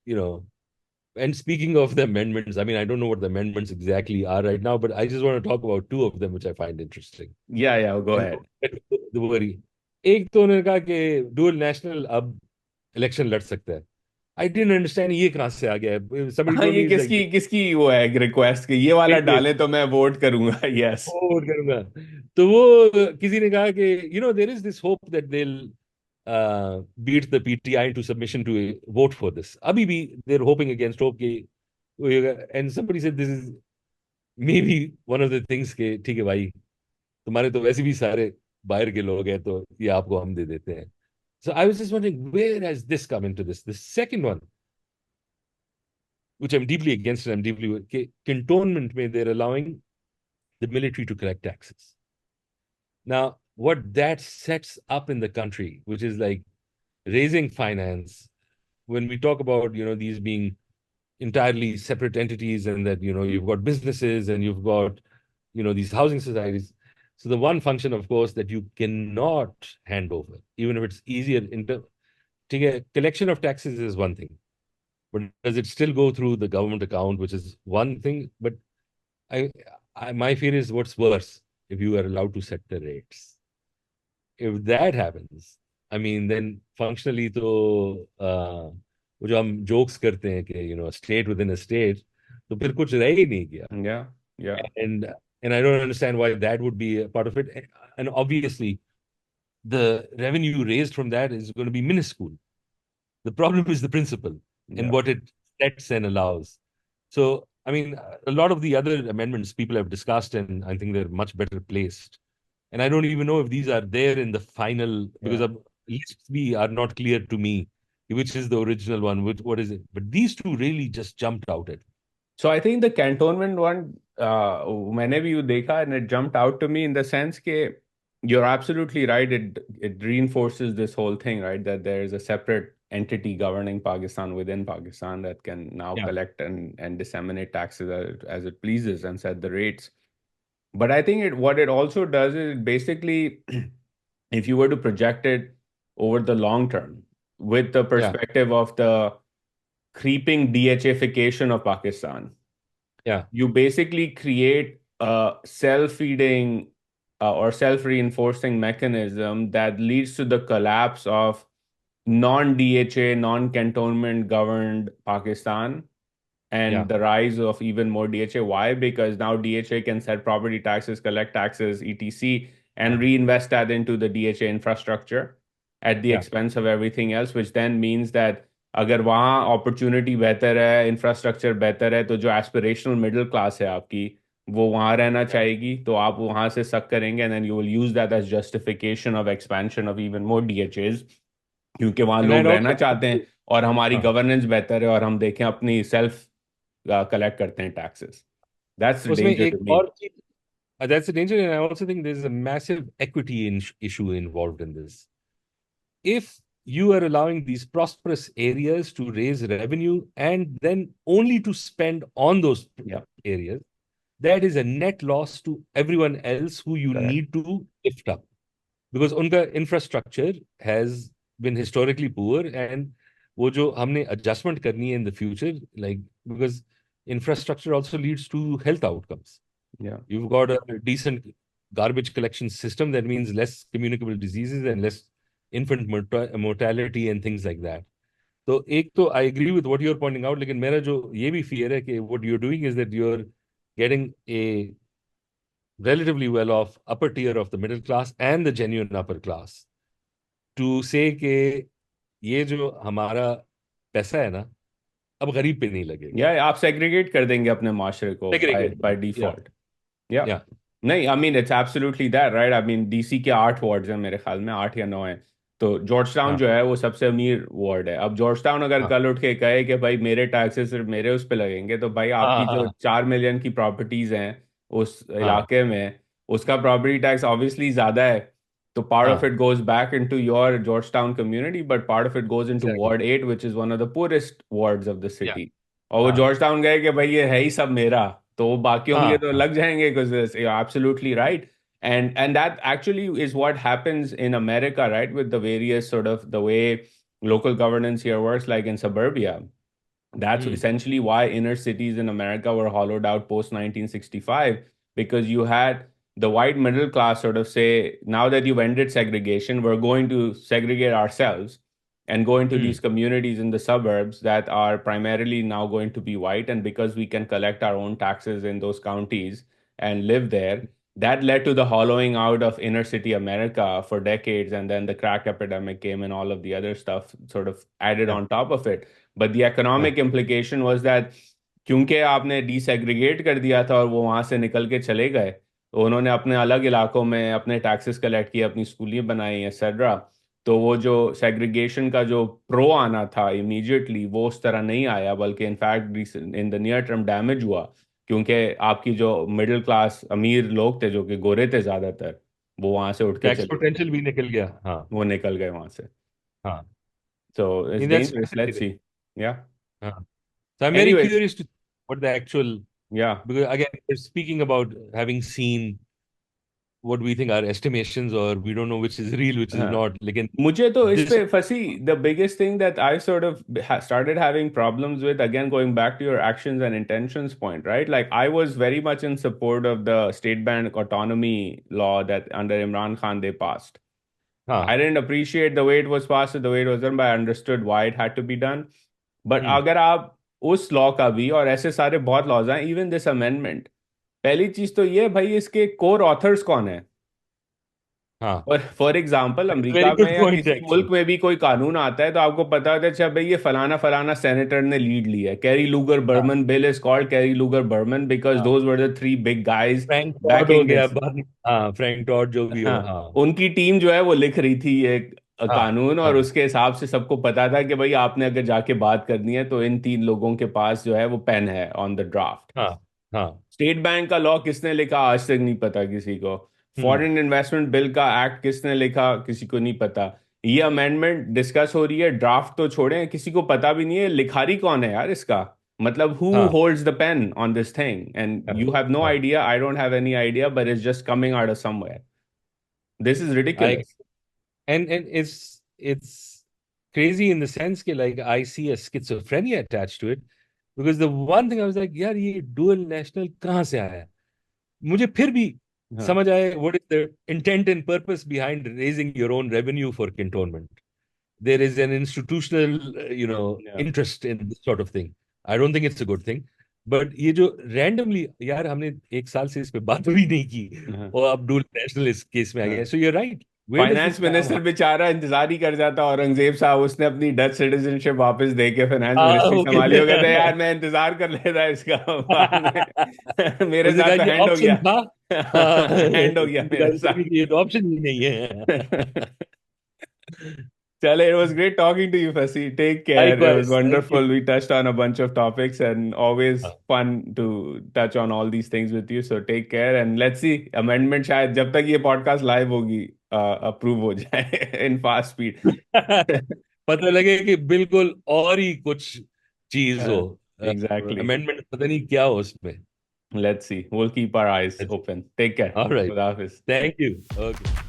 you know, and speaking of the amendments, I mean, I don't know what the amendments exactly are right now, but I just want to talk about two of them, which I find interesting. Yeah, yeah, go And ahead. the worry. एक तो उन्होंने कहा कि dual national अब election लड़ सकता है. I didn't understand ये कहाँ से आ गया है. Somebody हाँ, told ये me it's like किसकी किसकी वो है रिक्वेस्ट कि ये वाला wait, डाले तो मैं वोट करूंगा. यस. वोट करूंगा. तो वो किसी ने कहा कि there is this hope that they will beat the PTI to submission to vote for this. अभी भी they're hoping against hope कि, and somebody said this is maybe one of the things कि ठीक है भाई, तुम्हारे तो वैसे भी सारे बाहर के लोग हैं, तो ये आपको हम दे देते हैं. So I was just wondering, where has this come into this? The second one, which I'm deeply against, and I'm deeply cantonment, may they're allowing the military to collect taxes. Now, what that sets up in the country, which is like raising finance, when we talk about, these being entirely separate entities, and that, you've got businesses and you've got, these housing societies. So the one function, of course, that you cannot hand over, even if it's easier, collection of taxes is one thing, but does it still go through the government account, which is one thing? But I, my fear is what's worse if you are allowed to set the rates. If that happens, I mean, then functionally, तो वो जो हम jokes करते हैं कि state within a state, तो फिर कुछ रह ही नहीं गया. Yeah, yeah, And I don't understand why that would be a part of it. And obviously, the revenue raised from that is going to be minuscule. The problem is the principle and yeah. what it sets and allows. So, I mean, a lot of the other amendments people have discussed, and I think they're much better placed. And I don't even know if these are there in the final, because Yeah. lists B are not clear to me, which is the original one, what is it. But these two really just jumped out at me. So I think the cantonment one, मैंने भी वो देखा and it jumped out to me in the sense कि you're absolutely right. It reinforces this whole thing, right? That there is a separate entity governing Pakistan within Pakistan that can now Yeah, collect and disseminate taxes as it pleases and set the rates. But I think what it also does is basically, if you were to project it over the long term, with the yeah, perspective of the creeping DHAification of Pakistan, yeah, you basically create a self-feeding or self-reinforcing mechanism that leads to the collapse of non-DHA, non-cantonment governed Pakistan and yeah, the rise of even more DHA. Why? Because now DHA can set property taxes, collect taxes, etc., and yeah, reinvest that into the DHA infrastructure at the yeah, expense of everything else, which then means that अगर वहाँ opportunity बेहतर है, infrastructure बेहतर है, तो जो aspirational middle class है आपकी, वो वहाँ रहना yeah. चाहेगी, तो आप वहाँ से सक करेंगे, and then you will use that as justification of expansion of even more DHAs, क्योंकि वहाँ And लोग I'd रहना also, चाहते हैं और हमारी हाँ, गवर्नेंस बेहतर है और हम देखें अपनी सेल्फ कलेक्ट करते हैं टैक्सेस. दैट्स द उसमें डेंजर एक टू मी. और चीज, that's the danger, and I also think there's a massive equity issue involved in this. If you are allowing these prosperous areas to raise revenue and then only to spend on those Yeah, areas, that is a net loss to everyone else who you correct. need to lift up, because unka infrastructure has been historically poor, and वो जो हमने adjustment करनी है in the future, like because infrastructure also leads to health outcomes. Yeah. You've got a decent garbage collection system that means less communicable diseases and less infant mortality and things like that. तो एक तो I agree with what you're pointing out, लेकिन मेरा जो ये भी fear है कि what you're doing is that you're getting a relatively well off upper tier of the middle class and the genuine upper class to say कि ये जो हमारा पैसा है ना अब गरीब पे नहीं लगेगा. या आप सेग्रीगेट कर देंगे अपने माशरे को by Segregate. By Yeah, default. या yeah, नहीं, I mean it's absolutely that right. I mean DC के 8 वार्ड्स हैं मेरे ख्याल में, 8 या 9 हैं. तो जॉर्ज टाउन हाँ, जो है वो सबसे अमीर वार्ड है. अब जॉर्ज टाउन अगर हाँ, कल उठ के कहे कि भाई मेरे टैक्सेस सिर्फ मेरे उस पे लगेंगे, तो भाई हाँ, आपकी जो हाँ, 4 मिलियन की प्रॉपर्टीज हैं उस हाँ, इलाके में, उसका प्रॉपर्टी टैक्स ऑब्वियसली ज्यादा है. तो पार्ट ऑफ हाँ, it goes back into your Georgetown community, but part of it goes into exactly. Ward 8 which is one of the poorest wards of the Yeah, city. और वो हाँ, George town गए कि भाई ये है ही सब मेरा, तो वो बाकियों के लिए हाँ, तो हाँ, लग जाएंगे. Because absolutely right. And that actually is what happens in America, right, with the various sort of the way local governance here works, like in suburbia. That's hmm, essentially why inner cities in America were hollowed out post 1965, because you had the white middle class sort of say, now that you've ended segregation, we're going to segregate ourselves and go into these hmm, communities in the suburbs that are primarily now going to be white. And because we can collect our own taxes in those counties and live there, that led to the hollowing out of inner city America for decades. And then the crack epidemic came and all of the other stuff sort of added yeah, on top of it. But the हाँ, economic implication was that क्योंकि आपने डिसेग्रीगेट कर दिया था और वो वहां से निकल के चले गए, तो उन्होंने अपने अलग इलाकों में अपने टैक्सेस कलेक्ट किए, अपनी स्कूलें बनाई एक्सेट्रा. तो वो जो सेग्रीगेशन का जो प्रो आना था इमीडिएटली, वो उस तरह नहीं आया, बल्कि in fact in the near term damage हुआ. क्योंकि आपकी जो मिडिल क्लास अमीर लोग थे जो कि गोरे थे ज्यादातर, वो वहां से उठ के टैक्स चले गए. पोटेंशियल भी निकल गया. हाँ, वो निकल गए वहां से. हाँ, सो इट्स नहीं, that's डेंजरस. Let's fascinating. सी. या. हाँ, so I'm very anyways. curious to what the actual, या. because again we're speaking about having seen what we think are estimations or we don't know which is real, which is हाँ. not. लेकिन मुझे तो इस this, पे फंसी, the biggest thing that I sort of started having problems with, again going back to your actions and intentions point, right? Like I was very much in support of the state bank autonomy law that under Imran Khan they passed. I हाँ, didn't appreciate the way it was passed or the way it was done, but I understood why it had to be done. But हम्म, अगर आप उस law का भी, और ऐसे सारे बहुत लॉज हैं, इवन दिस अमेंडमेंट, पहली चीज तो ये भाई इसके कोर ऑथर्स कौन है. हाँ, और for example that's a very America में good या point किसी मुल्क actually. में भी कोई कानून आता है तो आपको पता होता है, अच्छा भाई ये फलाना फलाना सेनेटर ने लीड लिया है. कैरी लूगर हाँ, Berman bill is called Kerry Lugar Berman because हाँ, those were the three big guys Frank Todd हो बैकिंग गया दिस. बाद में. हाँ, फ्रैंक टॉड जो भी हो. हाँ, हाँ, उनकी टीम जो है वो लिख रही थी एक हाँ, कानून, और हाँ, उसके हिसाब से सबको पता था कि भाई आपने अगर जाके बात करनी है तो इन 3 लोगों के पास जो है वो पेन है ऑन द ड्राफ्ट. हाँ, हाँ, स्टेट बैंक का लॉ किसने लिखा आज तक नहीं पता किसी को. हम्म, फॉरेन इन्वेस्टमेंट बिल का एक्ट किसने लिखा किसी को नहीं पता. ये अमेंडमेंट डिस्कस हो रही है, ड्राफ्ट तो छोड़े, किसी को पता भी नहीं है लिखारी कौन है यार इसका. मतलब हु हाँ, holds the pain on this thing, and हाँ, यू हैव नो हाँ. Idea, I don't have any idea, but it's just coming out of somewhere. This is I ridiculous. and it's crazy in the sense that like I see a schizophrenia attached to it because the one thing I was like यार ये dual national कहाँ से आया. मुझे फिर भी हाँ. समझ आया what is the intent and purpose behind raising your own revenue for cantonment. There is an institutional Yeah. interest in this sort of thing. I don't think it's a good thing. But ये जो randomly यार हमने एक साल से इस पे बात भी नहीं की हाँ. और अब dual national इस केस में आ गया. हाँ. So you're right. Where does this finance come minister up? बेचारा इंतजार ही कर जाता, औरंगजेब साहब उसने अपनी डच सिटीजनशिप वापस दे के फाइनेंस हाँ, मिनिस्ट्री ओके. संभाली, हो कहते यार मैं इंतजार कर लेता इसका बाद में मेरे उसने कहा साथ तो ये हैंड हो ऑप्शन गया. था. हाँ. हैंड हो गया मेरे ये तो ऑप्शन ही नहीं है. साथ. Chale, it was great talking to you, Fasi. Take care. It was Likewise. Thank you. wonderful. We touched on a bunch of topics and always हाँ. fun to touch on all these things with you. So take care and let's see. Amendment शायद जब तक ये podcast live होगी approve हो जाए in fast speed. पता लगे कि बिल्कुल और ही कुछ चीज हो. Exactly. अमेंडमेंट पता नहीं क्या हो उसमें. Let's see. We'll keep our eyes open. Take care. All right. Khuda Hafiz. Thank you. Okay.